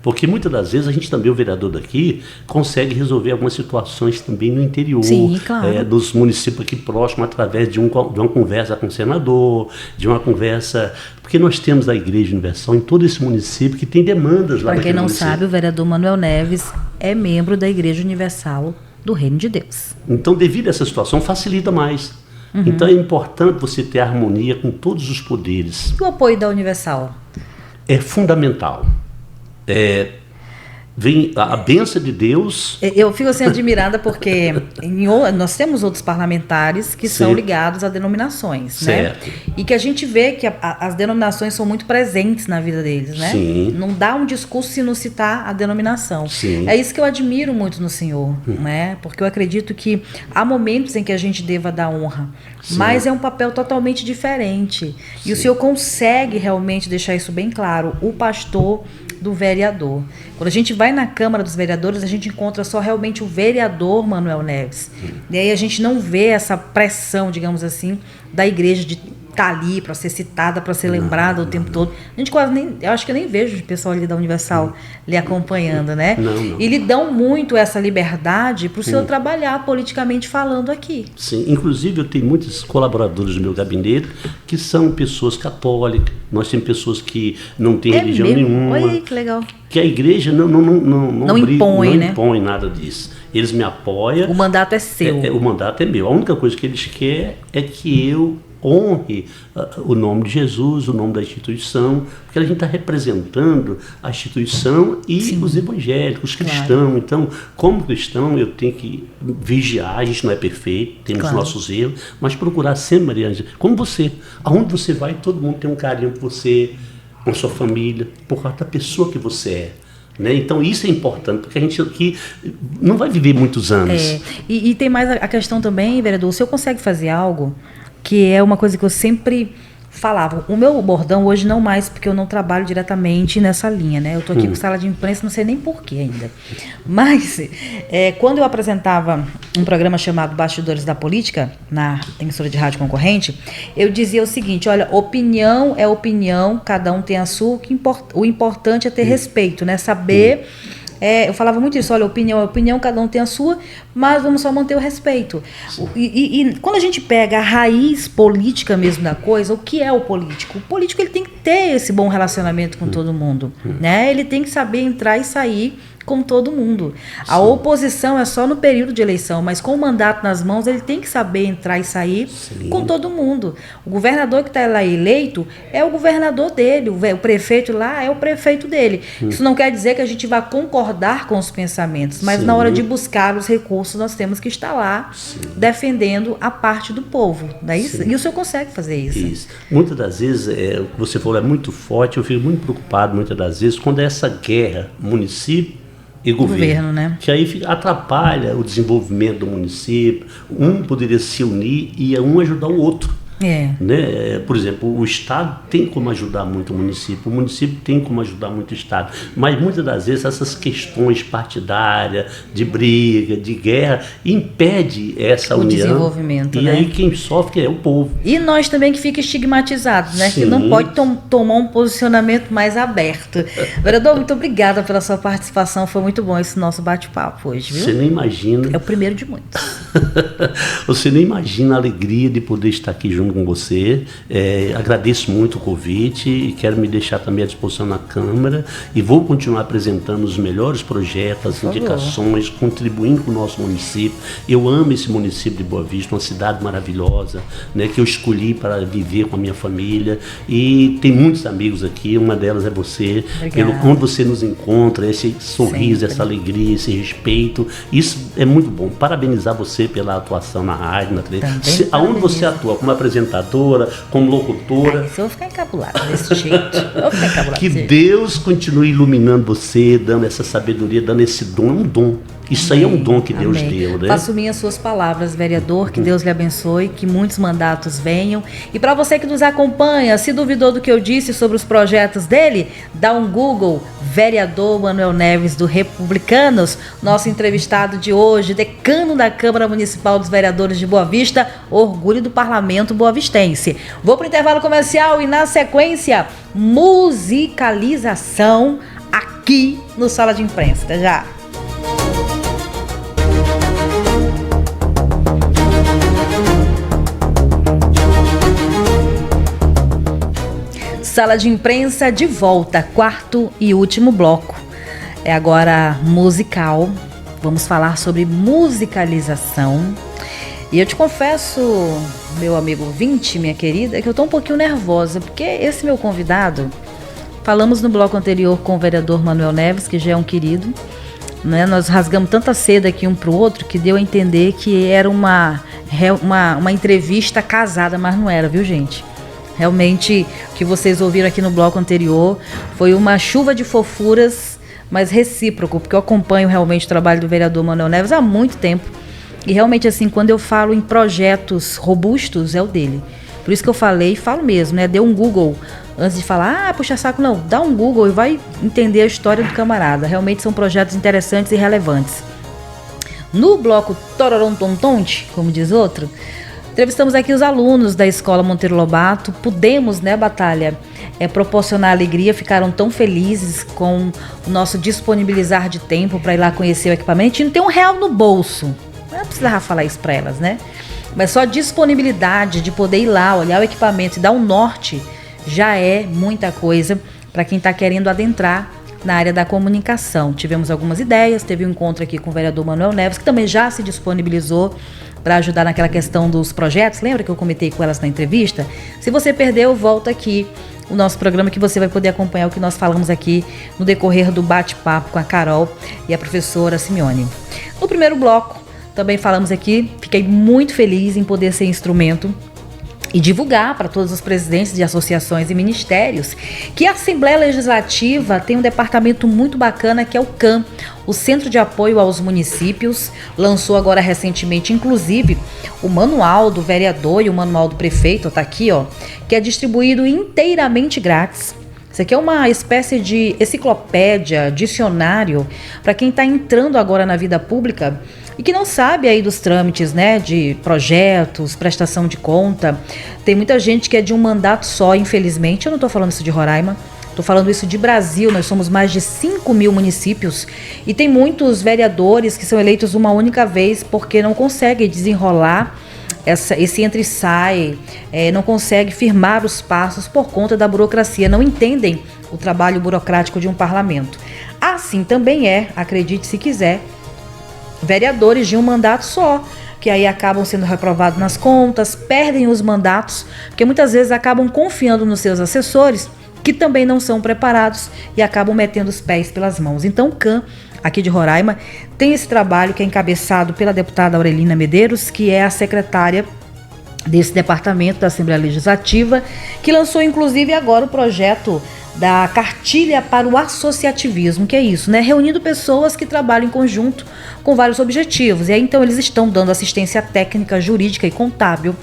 Porque muitas das vezes a gente também, o vereador daqui, consegue resolver algumas situações também no interior, sim, claro, dos municípios aqui próximos, através de uma conversa com o senador, de uma conversa... Porque nós temos a Igreja Universal em todo esse município que tem demandas lá. Para quem não município. sabe, o vereador Manoel Neves é membro da Igreja Universal do Reino de Deus. Então, devido a essa situação, facilita mais. Então, é importante você ter harmonia com todos os poderes. E o apoio da Universal? É fundamental. Vem a bênção de Deus. Eu fico assim admirada porque nós temos outros parlamentares que são ligados a denominações, certo, né? E que a gente vê que as denominações são muito presentes na vida deles, né? Sim. Não dá um discurso se não citar a denominação. Sim. É isso que eu admiro muito no senhor, né? Porque eu acredito que há momentos em que a gente deva dar honra, sim, mas é um papel totalmente diferente. Sim. E o senhor consegue realmente deixar isso bem claro, o pastor do vereador. Quando a gente vai na Câmara dos Vereadores, a gente encontra só realmente o vereador Manoel Neves. E aí a gente não vê essa pressão, digamos assim, da igreja de estar ali para ser citada, para ser lembrada o tempo todo. A gente quase nem, eu acho que eu nem vejo o pessoal ali da Universal lhe acompanhando, né? Não. E lhe dão muito essa liberdade para o senhor trabalhar politicamente falando aqui. Sim, inclusive eu tenho muitos colaboradores do meu gabinete que são pessoas católicas, nós temos pessoas que não têm religião mesmo? nenhuma. Olha aí, que legal. Que a igreja não impõe, né? Não impõe nada disso. Eles me apoiam. O mandato é seu. O mandato é meu. A única coisa que eles querem é que eu honre o nome de Jesus, o nome da instituição, porque a gente está representando a instituição e sim, os evangélicos, os cristãos. Claro. Então, como cristão, eu tenho que vigiar, a gente não é perfeito, temos claro, nossos erros, mas procurar sempre, Mariângela, como você, aonde você vai, todo mundo tem um carinho por você, com a sua família, por causa da pessoa que você é. Né? Então isso é importante, porque a gente aqui não vai viver muitos anos. E tem mais a questão também, vereador, o senhor consegue fazer algo que é uma coisa que eu sempre falavam. O meu bordão hoje não mais, porque eu não trabalho diretamente nessa linha, né? Eu tô aqui com sala de imprensa, não sei nem porquê ainda. Mas, quando eu apresentava um programa chamado Bastidores da Política, na emissora de rádio concorrente, eu dizia o seguinte, olha, opinião é opinião, cada um tem a sua, o importante é ter respeito, né? Saber... eu falava muito isso, olha, opinião é opinião, cada um tem a sua, mas vamos só manter o respeito. E quando a gente pega a raiz política mesmo da coisa, o que é o político? O político ele tem que ter esse bom relacionamento com todo mundo, né? Ele tem que saber entrar e sair com todo mundo. A oposição é só no período de eleição, mas com o mandato nas mãos, ele tem que saber entrar e sair com todo mundo. O governador que está lá eleito é o governador dele, o prefeito lá é o prefeito dele. Isso não quer dizer que a gente vá concordar com os pensamentos, mas na hora de buscar os recursos, nós temos que estar lá defendendo a parte do povo. Daí, e o senhor consegue fazer isso? Muitas das vezes, o que você falou é muito forte, eu fico muito preocupado muitas das vezes, quando é essa guerra município e governo, né? Que aí atrapalha o desenvolvimento do município. Um poderia se unir e um ajudar o outro. Né? Por exemplo, o Estado tem como ajudar muito o município tem como ajudar muito o Estado, mas muitas das vezes essas questões partidárias, de briga, de guerra, impede essa união. Desenvolvimento, e aí quem sofre é o povo. E nós também que fica estigmatizados, né? Que não pode tomar um posicionamento mais aberto. Vereador, muito obrigada pela sua participação, foi muito bom esse nosso bate-papo hoje, viu? Você nem imagina. É o primeiro de muitos. Você nem imagina a alegria de poder estar aqui junto com você. Agradeço muito o convite e quero me deixar também à disposição na Câmara e vou continuar apresentando os melhores projetos, as indicações, contribuindo com o nosso município. Eu amo esse município de Boa Vista, uma cidade maravilhosa, né, que eu escolhi para viver com a minha família e tem muitos amigos aqui, uma delas é você. Onde você nos encontra, esse sorriso, essa alegria, esse respeito, isso é muito bom. Parabenizar você pela atuação na rádio, na televisão. Aonde você atua como apresentadora, como locutora. Se eu ficar encabulada desse jeito, eu vou ficar encabulada. Que Deus continue iluminando você, dando essa sabedoria, dando esse dom, um dom. Isso aí é um dom que Deus deu, né? Faço minhas suas palavras, vereador, que Deus lhe abençoe, que muitos mandatos venham. E para você que nos acompanha, se duvidou do que eu disse sobre os projetos dele, dá um Google, vereador Manuel Neves do Republicanos, nosso entrevistado de hoje, decano da Câmara Municipal dos Vereadores de Boa Vista, orgulho do Parlamento boavistense. Vou para o intervalo comercial e na sequência, musicalização aqui no Sala de Imprensa. Até já! Sala de Imprensa de volta, quarto e último bloco. É agora musical. Vamos falar sobre musicalização. E eu te confesso, meu amigo ouvinte, minha querida, que eu tô um pouquinho nervosa, porque esse meu convidado, falamos no bloco anterior com o vereador Manuel Neves, que já é um querido, né? Nós rasgamos tanta seda aqui um pro outro que deu a entender que era uma entrevista casada, mas não era, viu, gente? Realmente, o que vocês ouviram aqui no bloco anterior foi uma chuva de fofuras, mas recíproco, porque eu acompanho realmente o trabalho do vereador Manuel Neves há muito tempo. E realmente, assim, quando eu falo em projetos robustos, é o dele. Por isso que eu falei, e falo mesmo, né? Dê um Google antes de falar, puxa saco, não. Dá um Google e vai entender a história do camarada. Realmente são projetos interessantes e relevantes. No bloco Tororontontonte, como diz outro, entrevistamos aqui os alunos da Escola Monteiro Lobato. Pudemos, né, Batalha, proporcionar alegria, ficaram tão felizes com o nosso disponibilizar de tempo para ir lá conhecer o equipamento. E não tem R$1 no bolso. Não precisava falar isso para elas, né? Mas só a disponibilidade de poder ir lá, olhar o equipamento e dar um norte já é muita coisa para quem está querendo adentrar na área da comunicação. Tivemos algumas ideias, teve um encontro aqui com o vereador Manuel Neves, que também já se disponibilizou para ajudar naquela questão dos projetos. Lembra que eu comentei com elas na entrevista? Se você perdeu, volta aqui o nosso programa que você vai poder acompanhar o que nós falamos aqui no decorrer do bate-papo com a Carol e a professora Simeone. No primeiro bloco, também falamos aqui, fiquei muito feliz em poder ser instrumento e divulgar para todos os presidentes de associações e ministérios que a Assembleia Legislativa tem um departamento muito bacana que é o CAM, o Centro de Apoio aos Municípios. Lançou agora recentemente, inclusive, o manual do vereador e o manual do prefeito, tá aqui, ó, que é distribuído inteiramente grátis. Isso aqui é uma espécie de enciclopédia, dicionário, para quem está entrando agora na vida pública e que não sabe aí dos trâmites, né, de projetos, prestação de conta. Tem muita gente que é de um mandato só, infelizmente. Eu não estou falando isso de Roraima, estou falando isso de Brasil. Nós somos mais de 5.000 municípios e tem muitos vereadores que são eleitos uma única vez porque não conseguem desenrolar esse entra e sai, não consegue firmar os passos por conta da burocracia, não entendem o trabalho burocrático de um parlamento. Assim também acredite se quiser, vereadores de um mandato só, que aí acabam sendo reprovados nas contas, perdem os mandatos, porque muitas vezes acabam confiando nos seus assessores, que também não são preparados e acabam metendo os pés pelas mãos. Então o CAM, aqui de Roraima, tem esse trabalho que é encabeçado pela deputada Aurelina Medeiros, que é a secretária desse departamento da Assembleia Legislativa, que lançou inclusive agora o projeto da cartilha para o associativismo, que é isso, né? Reunindo pessoas que trabalham em conjunto com vários objetivos. E aí então eles estão dando assistência técnica, jurídica e contábil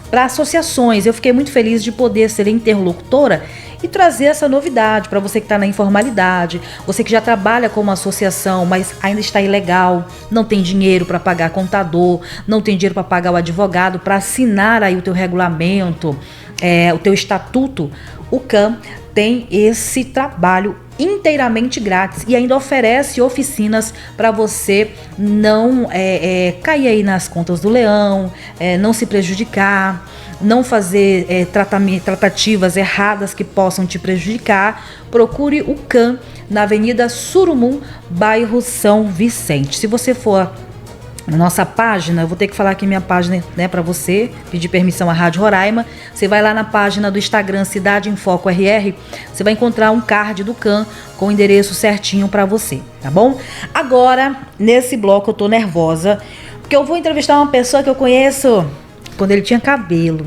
para associações. Eu fiquei muito feliz de poder ser interlocutora e trazer essa novidade para você que está na informalidade, você que já trabalha com uma associação, mas ainda está ilegal, não tem dinheiro para pagar contador, não tem dinheiro para pagar o advogado, para assinar aí o teu regulamento, o teu estatuto. O CAM tem esse trabalho inteiramente grátis e ainda oferece oficinas para você não cair aí nas contas do leão, não se prejudicar, não fazer tratativas erradas que possam te prejudicar. Procure o CAM na Avenida Surumum, bairro São Vicente. Se você for na nossa página, eu vou ter que falar aqui minha página, né, para você, pedir permissão à Rádio Roraima. Você vai lá na página do Instagram Cidade em Foco RR, você vai encontrar um card do CAM com o endereço certinho para você, tá bom? Agora, nesse bloco eu tô nervosa, porque eu vou entrevistar uma pessoa que eu conheço quando ele tinha cabelo.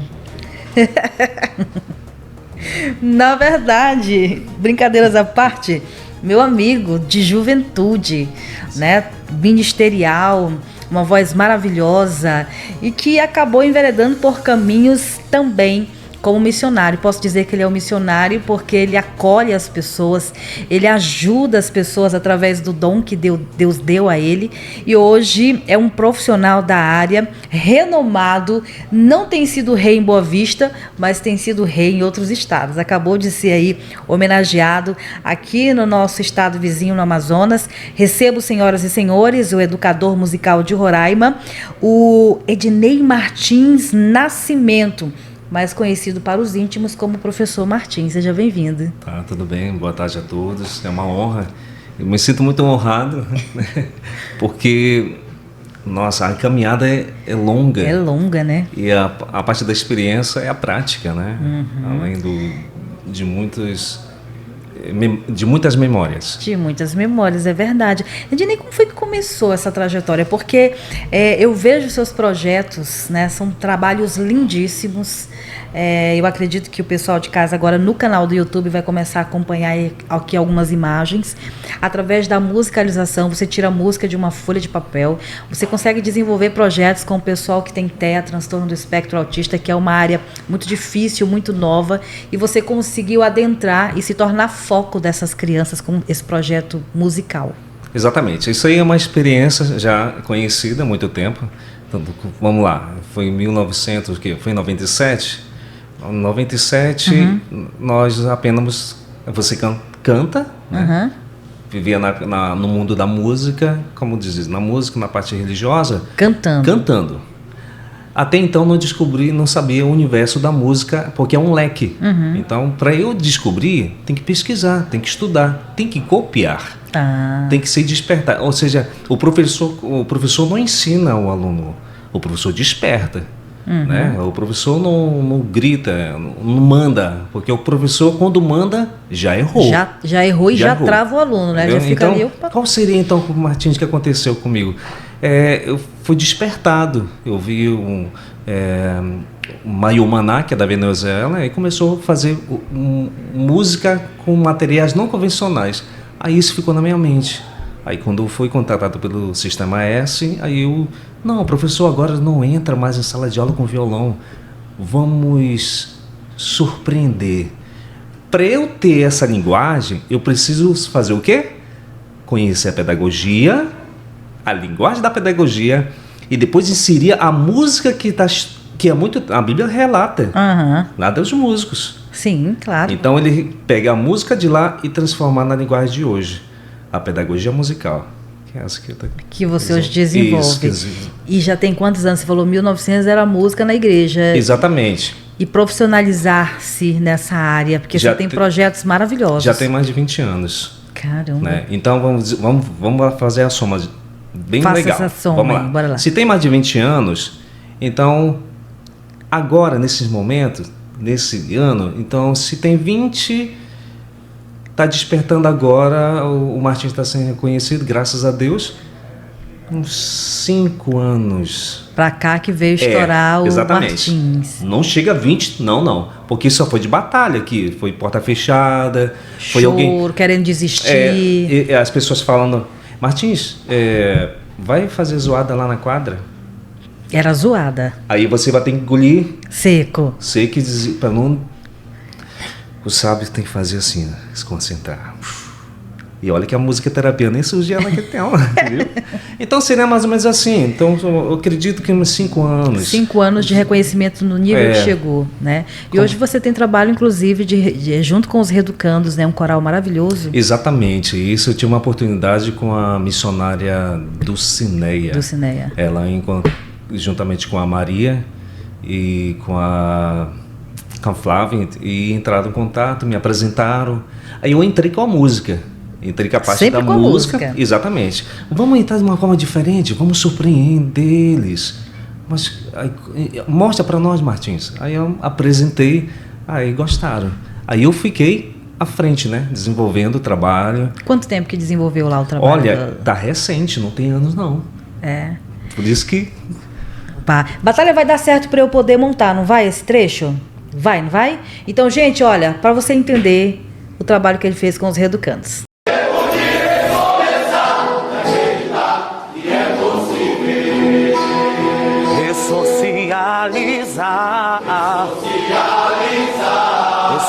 Na verdade, brincadeiras à parte, meu amigo de juventude, né, ministerial, uma voz maravilhosa e que acabou enveredando por caminhos também como missionário. Posso dizer que ele é um missionário porque ele acolhe as pessoas, ele ajuda as pessoas através do dom que Deus deu a ele, e hoje é um profissional da área, renomado, não tem sido rei em Boa Vista, mas tem sido rei em outros estados. Acabou de ser aí homenageado aqui no nosso estado vizinho, no Amazonas. Recebo, senhoras e senhores, o educador musical de Roraima, o Ednei Martins Nascimento, mais conhecido para os íntimos como Professor Martins. Seja bem-vindo. Tá, tudo bem. Boa tarde a todos. É uma honra. Eu me sinto muito honrado, porque, nossa, a caminhada é longa. É longa, né? E a parte da experiência é a prática, né? Uhum. Além de muitas memórias. De muitas memórias, é verdade. Ednei, como foi que começou essa trajetória? Porque eu vejo seus projetos, né? São trabalhos lindíssimos. Eu acredito que o pessoal de casa agora no canal do YouTube vai começar a acompanhar aqui algumas imagens. Através da musicalização, você tira a música de uma folha de papel, você consegue desenvolver projetos com o pessoal que tem TEA, transtorno do espectro autista, que é uma área muito difícil, muito nova, e você conseguiu adentrar e se tornar foco dessas crianças com esse projeto musical. Exatamente. Isso aí é uma experiência já conhecida há muito tempo. Então, vamos lá, foi em 1900, o quê? Foi em 97? Em 97, nós apenas... Você canta, né? Vivia no mundo da música, como diz, na música, na parte religiosa. Cantando. Até então não sabia o universo da música, porque é um leque. Então, para eu descobrir, tem que pesquisar, tem que estudar, tem que copiar. Tem que se despertar. Ou seja, o professor não ensina o aluno, o professor desperta. Né? O professor não grita, não manda, porque o professor, quando manda, já errou. Já errou e já trava o aluno, né? Já fica então, ali. Qual seria então, Martins, que aconteceu comigo? Eu fui despertado. Eu vi Mayumaná, que é da Venezuela, e começou a fazer música com materiais não convencionais. Aí isso ficou na minha mente. Aí quando eu fui contratado pelo Sistema S, aí eu... Não, professor, agora não entra mais em sala de aula com violão. Vamos surpreender. Para eu ter essa linguagem, eu preciso fazer o quê? Conhecer a pedagogia, a linguagem da pedagogia, e depois inserir a música que é muito... A Bíblia relata. Lá dos músicos. Sim, claro. Então ele pega a música de lá e transforma na linguagem de hoje. A pedagogia musical. Que é essa que você hoje desenvolve. Isso. E já tem quantos anos? Você falou 1900 era música na igreja. Exatamente. E profissionalizar-se nessa área, porque já você tem projetos maravilhosos. Já tem mais de 20 anos. Caramba. Né? Então vamos fazer a soma bem Faça legal. Essa soma, vamos lá. Bora lá. Se tem mais de 20 anos, então agora, nesses momentos, nesse ano, então se tem 20, está despertando agora, o Martins está sendo reconhecido, graças a Deus, uns 5 anos. Pra cá que veio estourar o exatamente. Martins. Não chega a 20, não. Porque só foi de batalha aqui. Foi porta fechada. Foi Choro, alguém querendo desistir. E as pessoas falando, Martins, vai fazer zoada lá na quadra? Era zoada. Aí você vai ter que engolir. Seco. Para não... O sábio tem que fazer assim, né? Se concentrar. E olha que a música terapia nem surgia naquele tempo, viu? Então seria mais ou menos assim. Então eu acredito que uns 5 anos. 5 anos de reconhecimento no nível que chegou, né? E hoje você tem trabalho, inclusive, junto com os Reeducandos, né? Um coral maravilhoso. Exatamente. Isso eu tive uma oportunidade com a missionária Dulcineia. Ela, juntamente com a Maria e com a Flávia, e entraram em contato, me apresentaram. Aí eu entrei com a música. Entrei com a parte sempre da com música. Exatamente. Vamos entrar de uma forma diferente, vamos surpreender eles. Mas aí, mostra para nós, Martins. Aí eu apresentei, aí gostaram. Aí eu fiquei à frente, né? Desenvolvendo o trabalho. Quanto tempo que desenvolveu lá o trabalho? Olha, tá recente, não tem anos não. Por isso que... Batalha vai dar certo para eu poder montar, não vai esse trecho? Vai, não vai? Então, gente, olha, para você entender o trabalho que ele fez com os Reeducandos.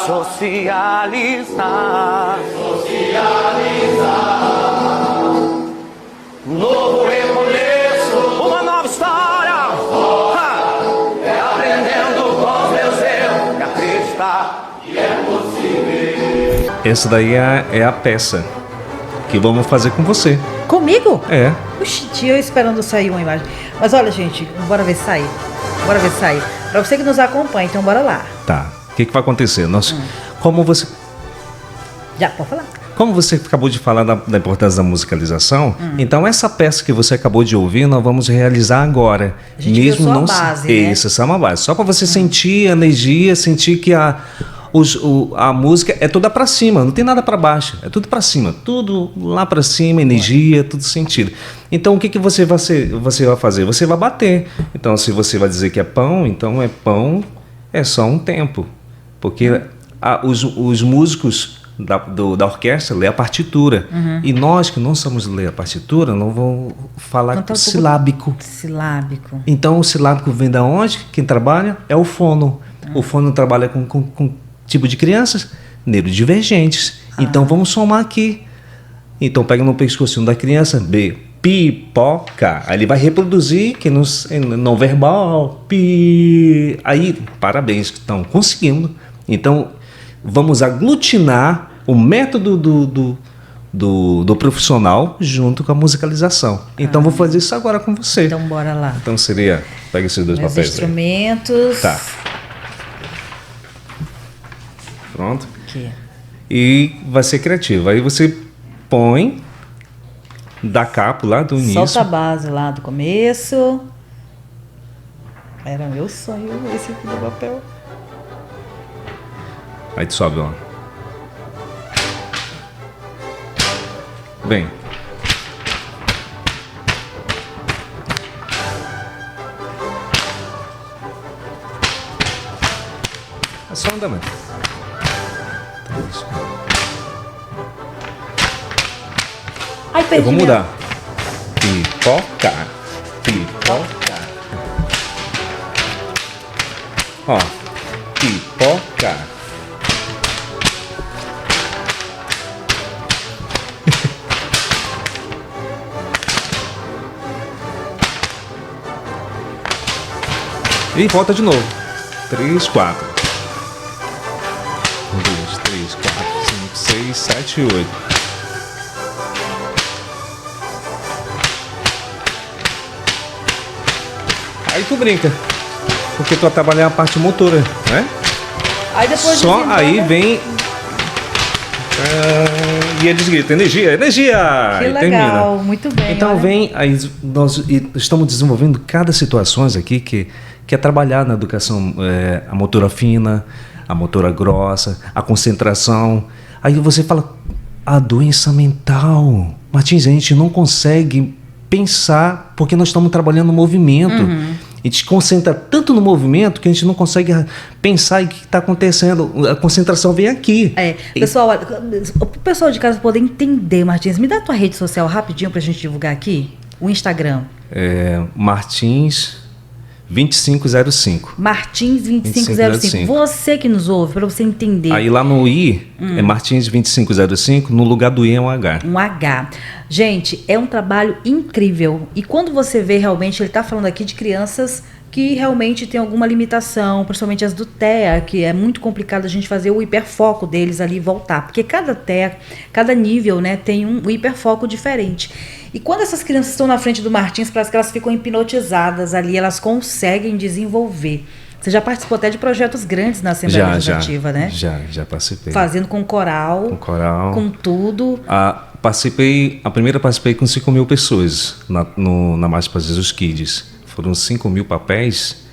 Socializar. Novo recomeço, uma nova história. É aprendendo com Deus e acreditar que é possível. Essa daí é a peça que vamos fazer com você. Comigo? É. Oxi, eu esperando sair uma imagem. Mas olha, gente, bora ver sair. Pra você que nos acompanha, então bora lá. Tá. O que vai acontecer? Como você... Já, pode falar. Como você acabou de falar da importância da musicalização, então essa peça que você acabou de ouvir, nós vamos realizar agora. A gente mesmo não a base, né? Isso, essa é uma base. Só para você sentir a energia, sentir que a música é toda para cima, não tem nada para baixo, é tudo para cima, tudo lá para cima, energia, tudo sentido. Então o que você vai fazer? Você vai bater. Então se você vai dizer que é pão, então é pão, é só um tempo. Porque os músicos da orquestra lê a partitura. E nós que não sabemos ler a partitura, não vamos falar silábico. Silábico. Então o silábico vem da onde? Quem trabalha é o fono. O fono trabalha com tipo de crianças neurodivergentes. Então vamos somar aqui. Então pega no pescocinho da criança, B, pipoca. Aí ele vai reproduzir que não verbal, pi. Aí, parabéns, estão conseguindo. Então vamos aglutinar o método do profissional junto com a musicalização. Então vou fazer isso agora com você. Então bora lá. Então seria, pega esses dois papéis instrumentos. Aí. Tá. Pronto. Aqui. E vai ser criativo. Aí você põe da capa lá do início. Solta a base lá do começo. Era meu sonho esse aqui do papel. Aí tu sobe, ó. Bem. Só andamento. 3, 4. Ai, Eu perdi vou meu- mudar. Pipoca. Pipoca. Ó. Pipoca. E volta de novo. 3, 4. 1, 2, 3, 4, 5, 6, 7, 8. Aí tu brinca. Porque tu vai trabalhar a parte motora, né? Aí depois Só desembana- aí vem. E eles gritam: energia, energia! Que e legal, termina. muito bem. Então olha. vem, aí nós estamos desenvolvendo cada situações aqui que é trabalhar na educação, a motora fina, a motora grossa, a concentração. Aí você fala, a doença mental. Martins, a gente não consegue pensar porque nós estamos trabalhando no movimento. A gente concentra tanto no movimento que a gente não consegue pensar em o que está acontecendo. A concentração vem aqui. Pessoal, olha, o pessoal de casa poder entender, Martins, me dá a tua rede social rapidinho pra gente divulgar aqui. O Instagram. Martins 2505. Martins 2505. 2505. Você que nos ouve, pra você entender. Aí lá no I é Martins 2505, no lugar do I é um H. Um H. Gente, é um trabalho incrível. E quando você vê realmente, ele está falando aqui de crianças que realmente têm alguma limitação, principalmente as do TEA, que é muito complicado a gente fazer o hiperfoco deles ali e voltar. Porque cada TEA, cada nível, né, tem um hiperfoco diferente. E quando essas crianças estão na frente do Martins, parece que elas ficam hipnotizadas ali, elas conseguem desenvolver. Você já participou até de projetos grandes na Assembleia Legislativa, né? Já participei. Fazendo com coral, Com coral. com tudo. A primeira participei com 5.000 pessoas na Marcha para Jesus Kids. Foram 5.000 papéis,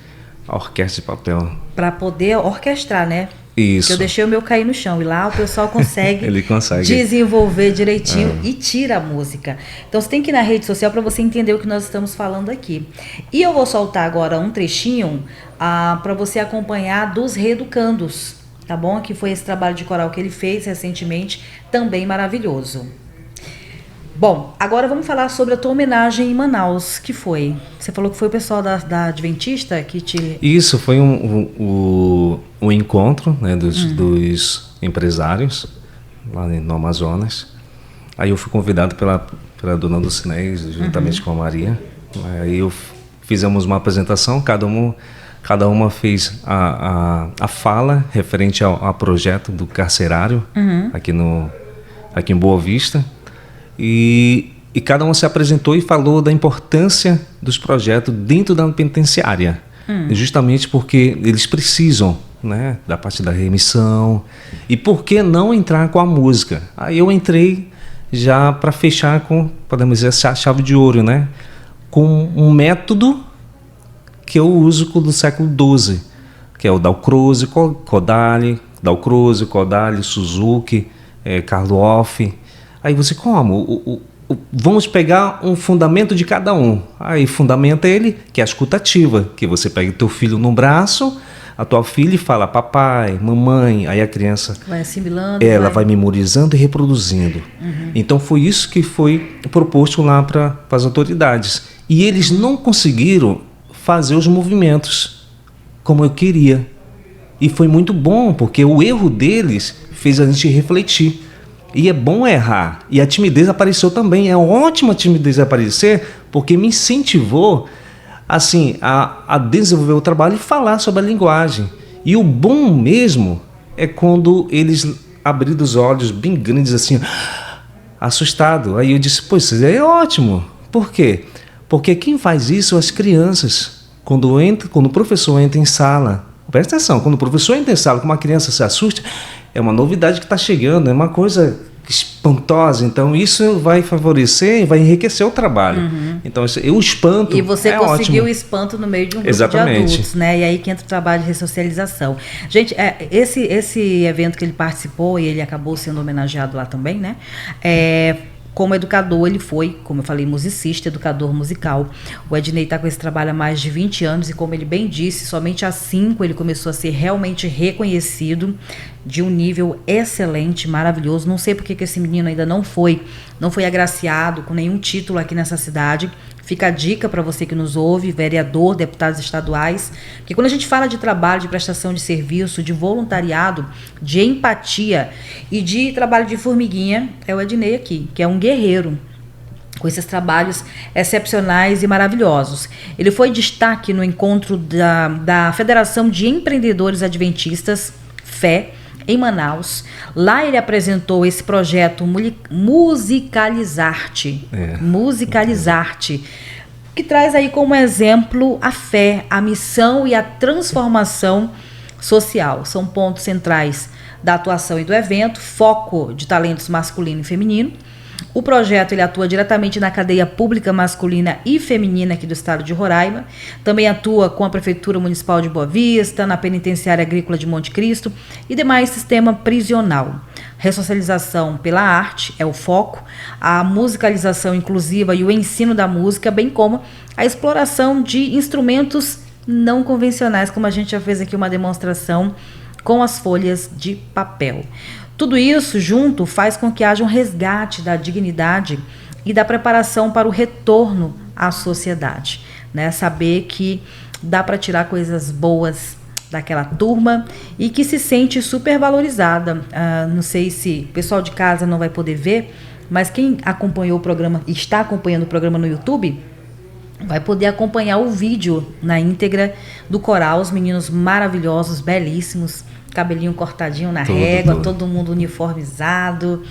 a orquestra de papel. Para poder orquestrar, né? Isso. Porque eu deixei o meu cair no chão e lá o pessoal consegue, Ele consegue. desenvolver direitinho e tira a música. Então você tem que ir na rede social para você entender o que nós estamos falando aqui. E eu vou soltar agora um trechinho para você acompanhar dos Reeducandos, tá bom? Que foi esse trabalho de coral que ele fez recentemente, também maravilhoso. Bom, agora vamos falar sobre a tua homenagem em Manaus, que foi? Você falou que foi o pessoal da Adventista que te... Isso, foi um encontro, né, dos empresários lá no Amazonas. Aí eu fui convidado pela dona Dulcinés, juntamente com a Maria. Aí fizemos uma apresentação, cada uma fez a fala referente ao projeto do carcerário aqui em Boa Vista. E cada um se apresentou e falou da importância dos projetos dentro da penitenciária. Justamente porque eles precisam, né, da parte da remissão. E por que não entrar com a música? Aí eu entrei já para fechar com, podemos dizer, a chave de ouro, né? Com um método que eu uso do século XII, que é o Dalcroze, Kodály, Suzuki, Karloff. Aí você, como? Vamos pegar um fundamento de cada um. Aí fundamenta ele, que é a escutativa, que você pega o teu filho no braço, a tua filha e fala papai, mamãe, aí a criança vai assimilando. Ela vai memorizando e reproduzindo. Então foi isso que foi proposto lá para as autoridades. E eles não conseguiram fazer os movimentos como eu queria. E foi muito bom, porque o erro deles fez a gente refletir. E é bom errar. E a timidez apareceu também. É ótima a timidez aparecer, porque me incentivou assim, a desenvolver o trabalho e falar sobre a linguagem. E o bom mesmo é quando eles abriram os olhos bem grandes, assim, assustado. Aí eu disse, pô, isso é ótimo. Por quê? Porque quem faz isso são as crianças. Quando o professor entra em sala, presta atenção, quando o professor entra em sala com uma criança se assusta, é uma novidade que está chegando, é uma coisa espantosa. Então isso vai favorecer e vai enriquecer o trabalho. Então o espanto e você conseguiu ótimo. O espanto no meio de um grupo Exatamente. de adultos, né? E aí que entra o trabalho de ressocialização. Gente, esse evento que ele participou e ele acabou sendo homenageado lá também, né? como educador, ele foi, como eu falei, musicista, educador musical. O Ednei está com esse trabalho há mais de 20 anos e, como ele bem disse, somente há 5 ele começou a ser realmente reconhecido de um nível excelente, maravilhoso. Não sei porque que esse menino ainda não foi agraciado com nenhum título aqui nessa cidade. Fica a dica para você que nos ouve, vereador, deputados estaduais, que quando a gente fala de trabalho, de prestação de serviço, de voluntariado, de empatia e de trabalho de formiguinha, é o Ednei aqui, que é um guerreiro com esses trabalhos excepcionais e maravilhosos. Ele foi destaque no encontro da Federação de Empreendedores Adventistas, FE, em Manaus. Lá ele apresentou esse projeto Musicalizarte, Musicalizarte, que traz aí como exemplo a fé, a missão e a transformação social. São pontos centrais da atuação e do evento, foco de talentos masculino e feminino. O projeto ele atua diretamente na cadeia pública masculina e feminina aqui do estado de Roraima. Também atua com a Prefeitura Municipal de Boa Vista, na Penitenciária Agrícola de Monte Cristo e demais sistema prisional. Ressocialização pela arte é o foco, a musicalização inclusiva e o ensino da música, bem como a exploração de instrumentos não convencionais, como a gente já fez aqui uma demonstração com as folhas de papel. Tudo isso junto faz com que haja um resgate da dignidade e da preparação para o retorno à sociedade, né? Saber que dá para tirar coisas boas daquela turma e que se sente super valorizada. Não sei se o pessoal de casa não vai poder ver, mas quem acompanhou o programa, está acompanhando o programa no YouTube, vai poder acompanhar o vídeo na íntegra do coral, os meninos maravilhosos, belíssimos, cabelinho cortadinho na régua, todo mundo uniformizado.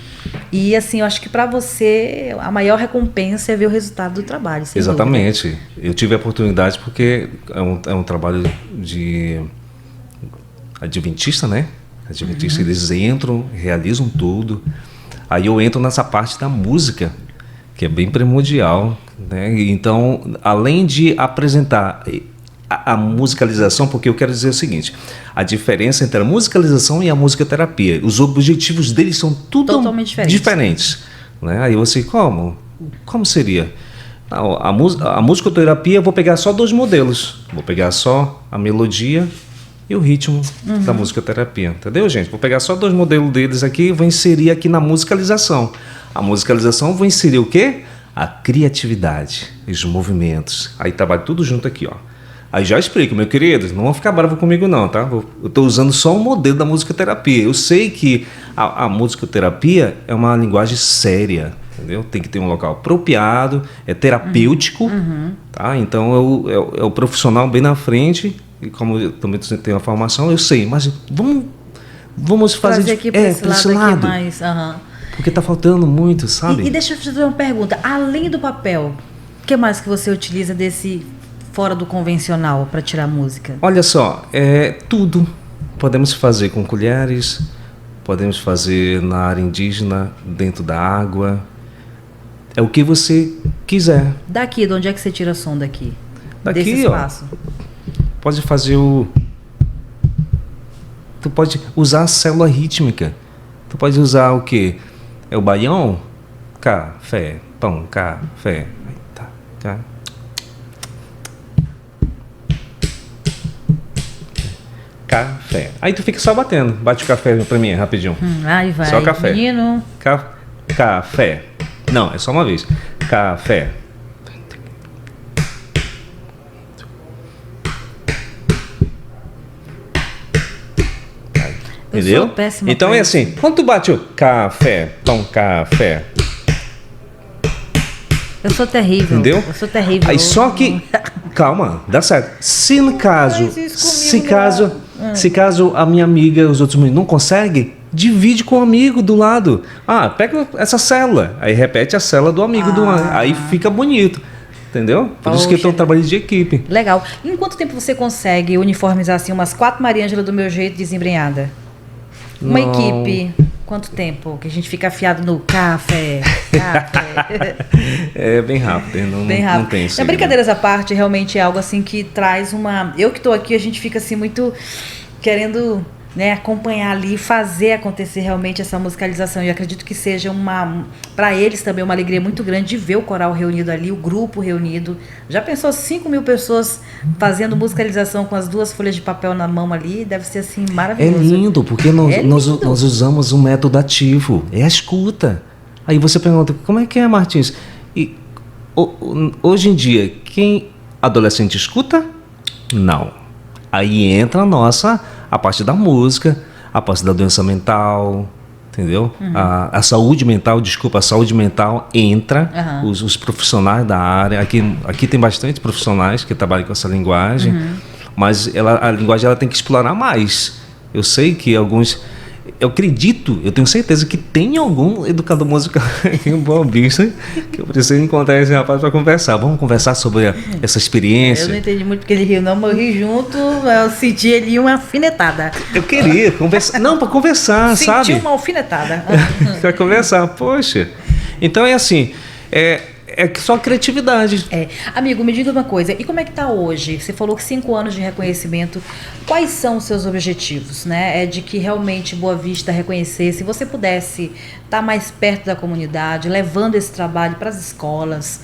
E assim, eu acho que para você a maior recompensa é ver o resultado do trabalho. Exatamente. Dúvida. Eu tive a oportunidade porque é um trabalho de adventista, né? Adventista, eles entram, realizam tudo. Aí eu entro nessa parte da música, que é bem primordial, né? Então, além de apresentar a musicalização, porque eu quero dizer o seguinte, a diferença entre a musicalização e a musicoterapia, os objetivos deles são tudo totalmente diferentes, né? Aí você, como seria? A musicoterapia, eu vou pegar só 2 modelos, vou pegar só a melodia e o ritmo da musicoterapia, entendeu, gente? Vou pegar só 2 modelos deles aqui e vou inserir aqui na musicalização. A musicalização, vou inserir o quê? A criatividade, os movimentos. Aí trabalho tudo junto aqui, ó. Aí já explico, meu querido, não vão ficar bravo comigo não, tá? Eu estou usando só um modelo da musicoterapia. Eu sei que a musicoterapia é uma linguagem séria, entendeu? Tem que ter um local apropriado, é terapêutico, tá? Então é o profissional bem na frente, e como eu também tenho a formação, eu sei, mas vamos fazer aqui para esse lado. Aqui mais, porque tá faltando muito, sabe? E deixa eu te fazer uma pergunta, além do papel, o que mais que você utiliza desse fora do convencional para tirar música? Olha só, tudo. Podemos fazer com colheres, podemos fazer na área indígena, dentro da água. É o que você quiser. Daqui, de onde é que você tira som daqui? Daqui, desse espaço? Pode fazer Tu pode usar a célula rítmica. Tu pode usar o quê? É o baião? Café, pão, café. Tá. Café. Aí tu fica só batendo. Bate o café pra mim, rapidinho. Aí vai. Só café. Menino. Café. Não, é só uma vez. Café. Entendeu? Então é assim. Quando tu bate o café, pão, café. Eu sou terrível. Entendeu? Eu sou terrível. Aí só que... Calma, dá certo. Se no caso... Se caso a minha amiga, os outros meninos não conseguem, divide com o amigo do lado. Pega essa célula. Aí repete a célula do amigo do lado. Aí fica bonito. Entendeu? Por isso que eu tô trabalhando de equipe. Legal. Em quanto tempo você consegue uniformizar assim umas 4 Mariângela do meu jeito desembrenhada? Uma equipe, quanto tempo que a gente fica afiado no café? É bem rápido, bem rápido. Não tem isso. Brincadeiras à parte, realmente é algo assim que traz uma... Eu que estou aqui, a gente fica assim muito querendo né, acompanhar ali, fazer acontecer realmente essa musicalização. E acredito que seja para eles também uma alegria muito grande de ver o coral reunido ali, o grupo reunido. Já pensou 5.000 pessoas fazendo musicalização com as 2 folhas de papel na mão ali? Deve ser assim maravilhoso. É lindo, porque nós usamos um método ativo, é a escuta. Aí você pergunta, como é que é, Martins? E hoje em dia, quem adolescente escuta? Não. Aí entra a parte da música, a parte da doença mental, entendeu? A saúde mental, a saúde mental entra, os profissionais da área, aqui tem bastante profissionais que trabalham com essa linguagem, mas a linguagem ela tem que explorar mais. Eu sei que eu acredito, eu tenho certeza que tem algum educador musical em Boa Vista que eu preciso encontrar esse rapaz para conversar. Vamos conversar sobre essa experiência. Eu não entendi muito porque ele riu, não, mas eu ri junto, eu senti ali uma alfinetada. Eu queria conversar, não, para conversar, sabe? Senti uma alfinetada. Para conversar, poxa. Então é assim, é só criatividade. Amigo, me diga uma coisa, e como é que tá hoje? Você falou que 5 anos de reconhecimento, quais são os seus objetivos, né? É de que realmente Boa Vista reconhecesse, se você pudesse estar mais perto da comunidade, levando esse trabalho para as escolas,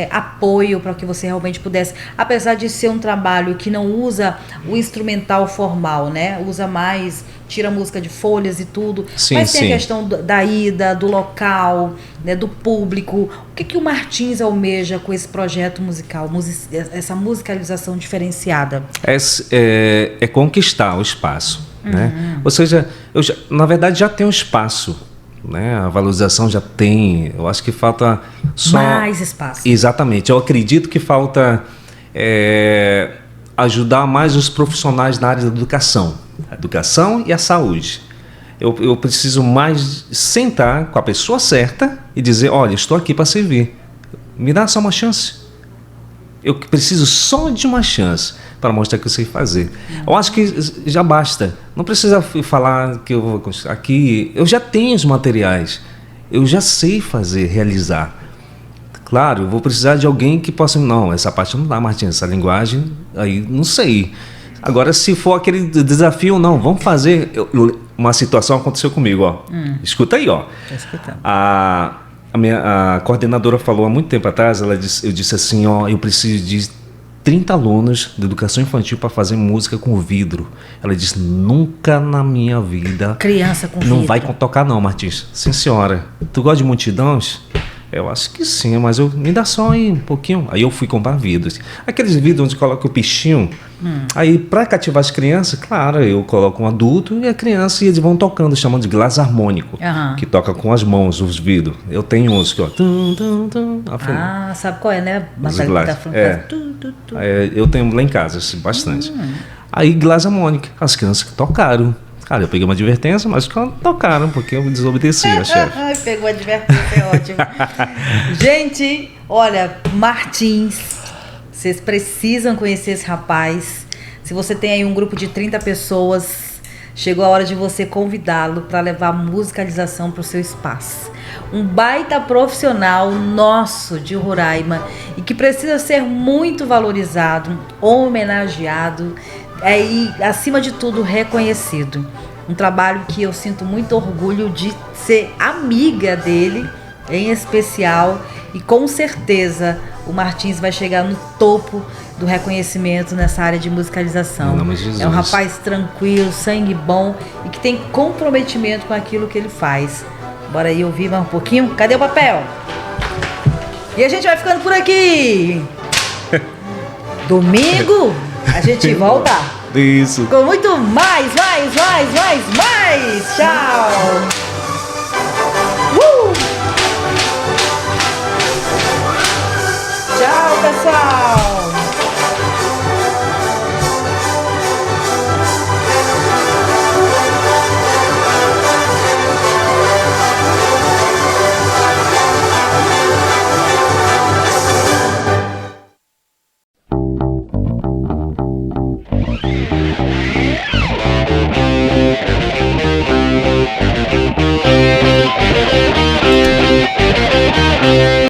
apoio para que você realmente pudesse, apesar de ser um trabalho que não usa o instrumental formal, né? Usa mais, tira música de folhas e tudo, sim, mas tem sim. a questão da ida, do local, né, do público. O que o Martins almeja com esse projeto musical, essa musicalização diferenciada? É conquistar o espaço, né? Ou seja, na verdade já tem um espaço, né? A valorização já tem, eu acho que falta só... mais espaço. Exatamente, eu acredito que falta ajudar mais os profissionais na área da educação, a educação e a saúde. Eu preciso mais sentar com a pessoa certa e dizer, olha, estou aqui para servir, me dá só uma chance. Eu preciso só de uma chance para mostrar que eu sei fazer. Eu acho que já basta. Não precisa falar que eu vou aqui. Eu já tenho os materiais. Eu já sei fazer, realizar. Claro, eu vou precisar de alguém que possa... Não, essa parte não dá, Martins. Essa linguagem, aí não sei. Agora, se for aquele desafio, não, vamos fazer... Uma situação aconteceu comigo, ó. Escuta aí, ó. Tô escutando. A coordenadora falou há muito tempo atrás, eu disse assim, ó, eu preciso de 30 alunos de educação infantil para fazer música com vidro. Ela disse, nunca na minha vida... Criança com não vidro. vai tocar não, Martins. Sim, senhora. Tu gosta de multidões? Eu acho que sim, mas me dá só aí um pouquinho. Aí eu fui comprar vidros. Aqueles vidros onde coloca o pichinho. Aí, para cativar as crianças, claro, eu coloco um adulto e a criança, e eles vão tocando, chamando de glass harmônico, que toca com as mãos os vidros. Eu tenho uns que, ó... Sabe qual é, né? Eu tenho lá em casa, bastante. Aí, glass harmônico, as crianças que tocaram. Cara, eu peguei uma advertência, mas tocaram, porque eu desobedeci a chefe. Ai, pegou a advertência, é ótimo. Gente, olha, Martins, vocês precisam conhecer esse rapaz. Se você tem aí um grupo de 30 pessoas, chegou a hora de você convidá-lo para levar musicalização para o seu espaço. Um baita profissional nosso de Roraima e que precisa ser muito valorizado, homenageado, e, acima de tudo, reconhecido. Um trabalho que eu sinto muito orgulho de ser amiga dele, em especial, e com certeza o Martins vai chegar no topo do reconhecimento nessa área de musicalização. Em nome de Jesus. É um rapaz tranquilo, sangue bom e que tem comprometimento com aquilo que ele faz. Bora aí ouvir mais um pouquinho? Cadê o papel? E a gente vai ficando por aqui. Domingo a gente volta. Isso. Com muito mais. Tchau. Tchau, pessoal. Música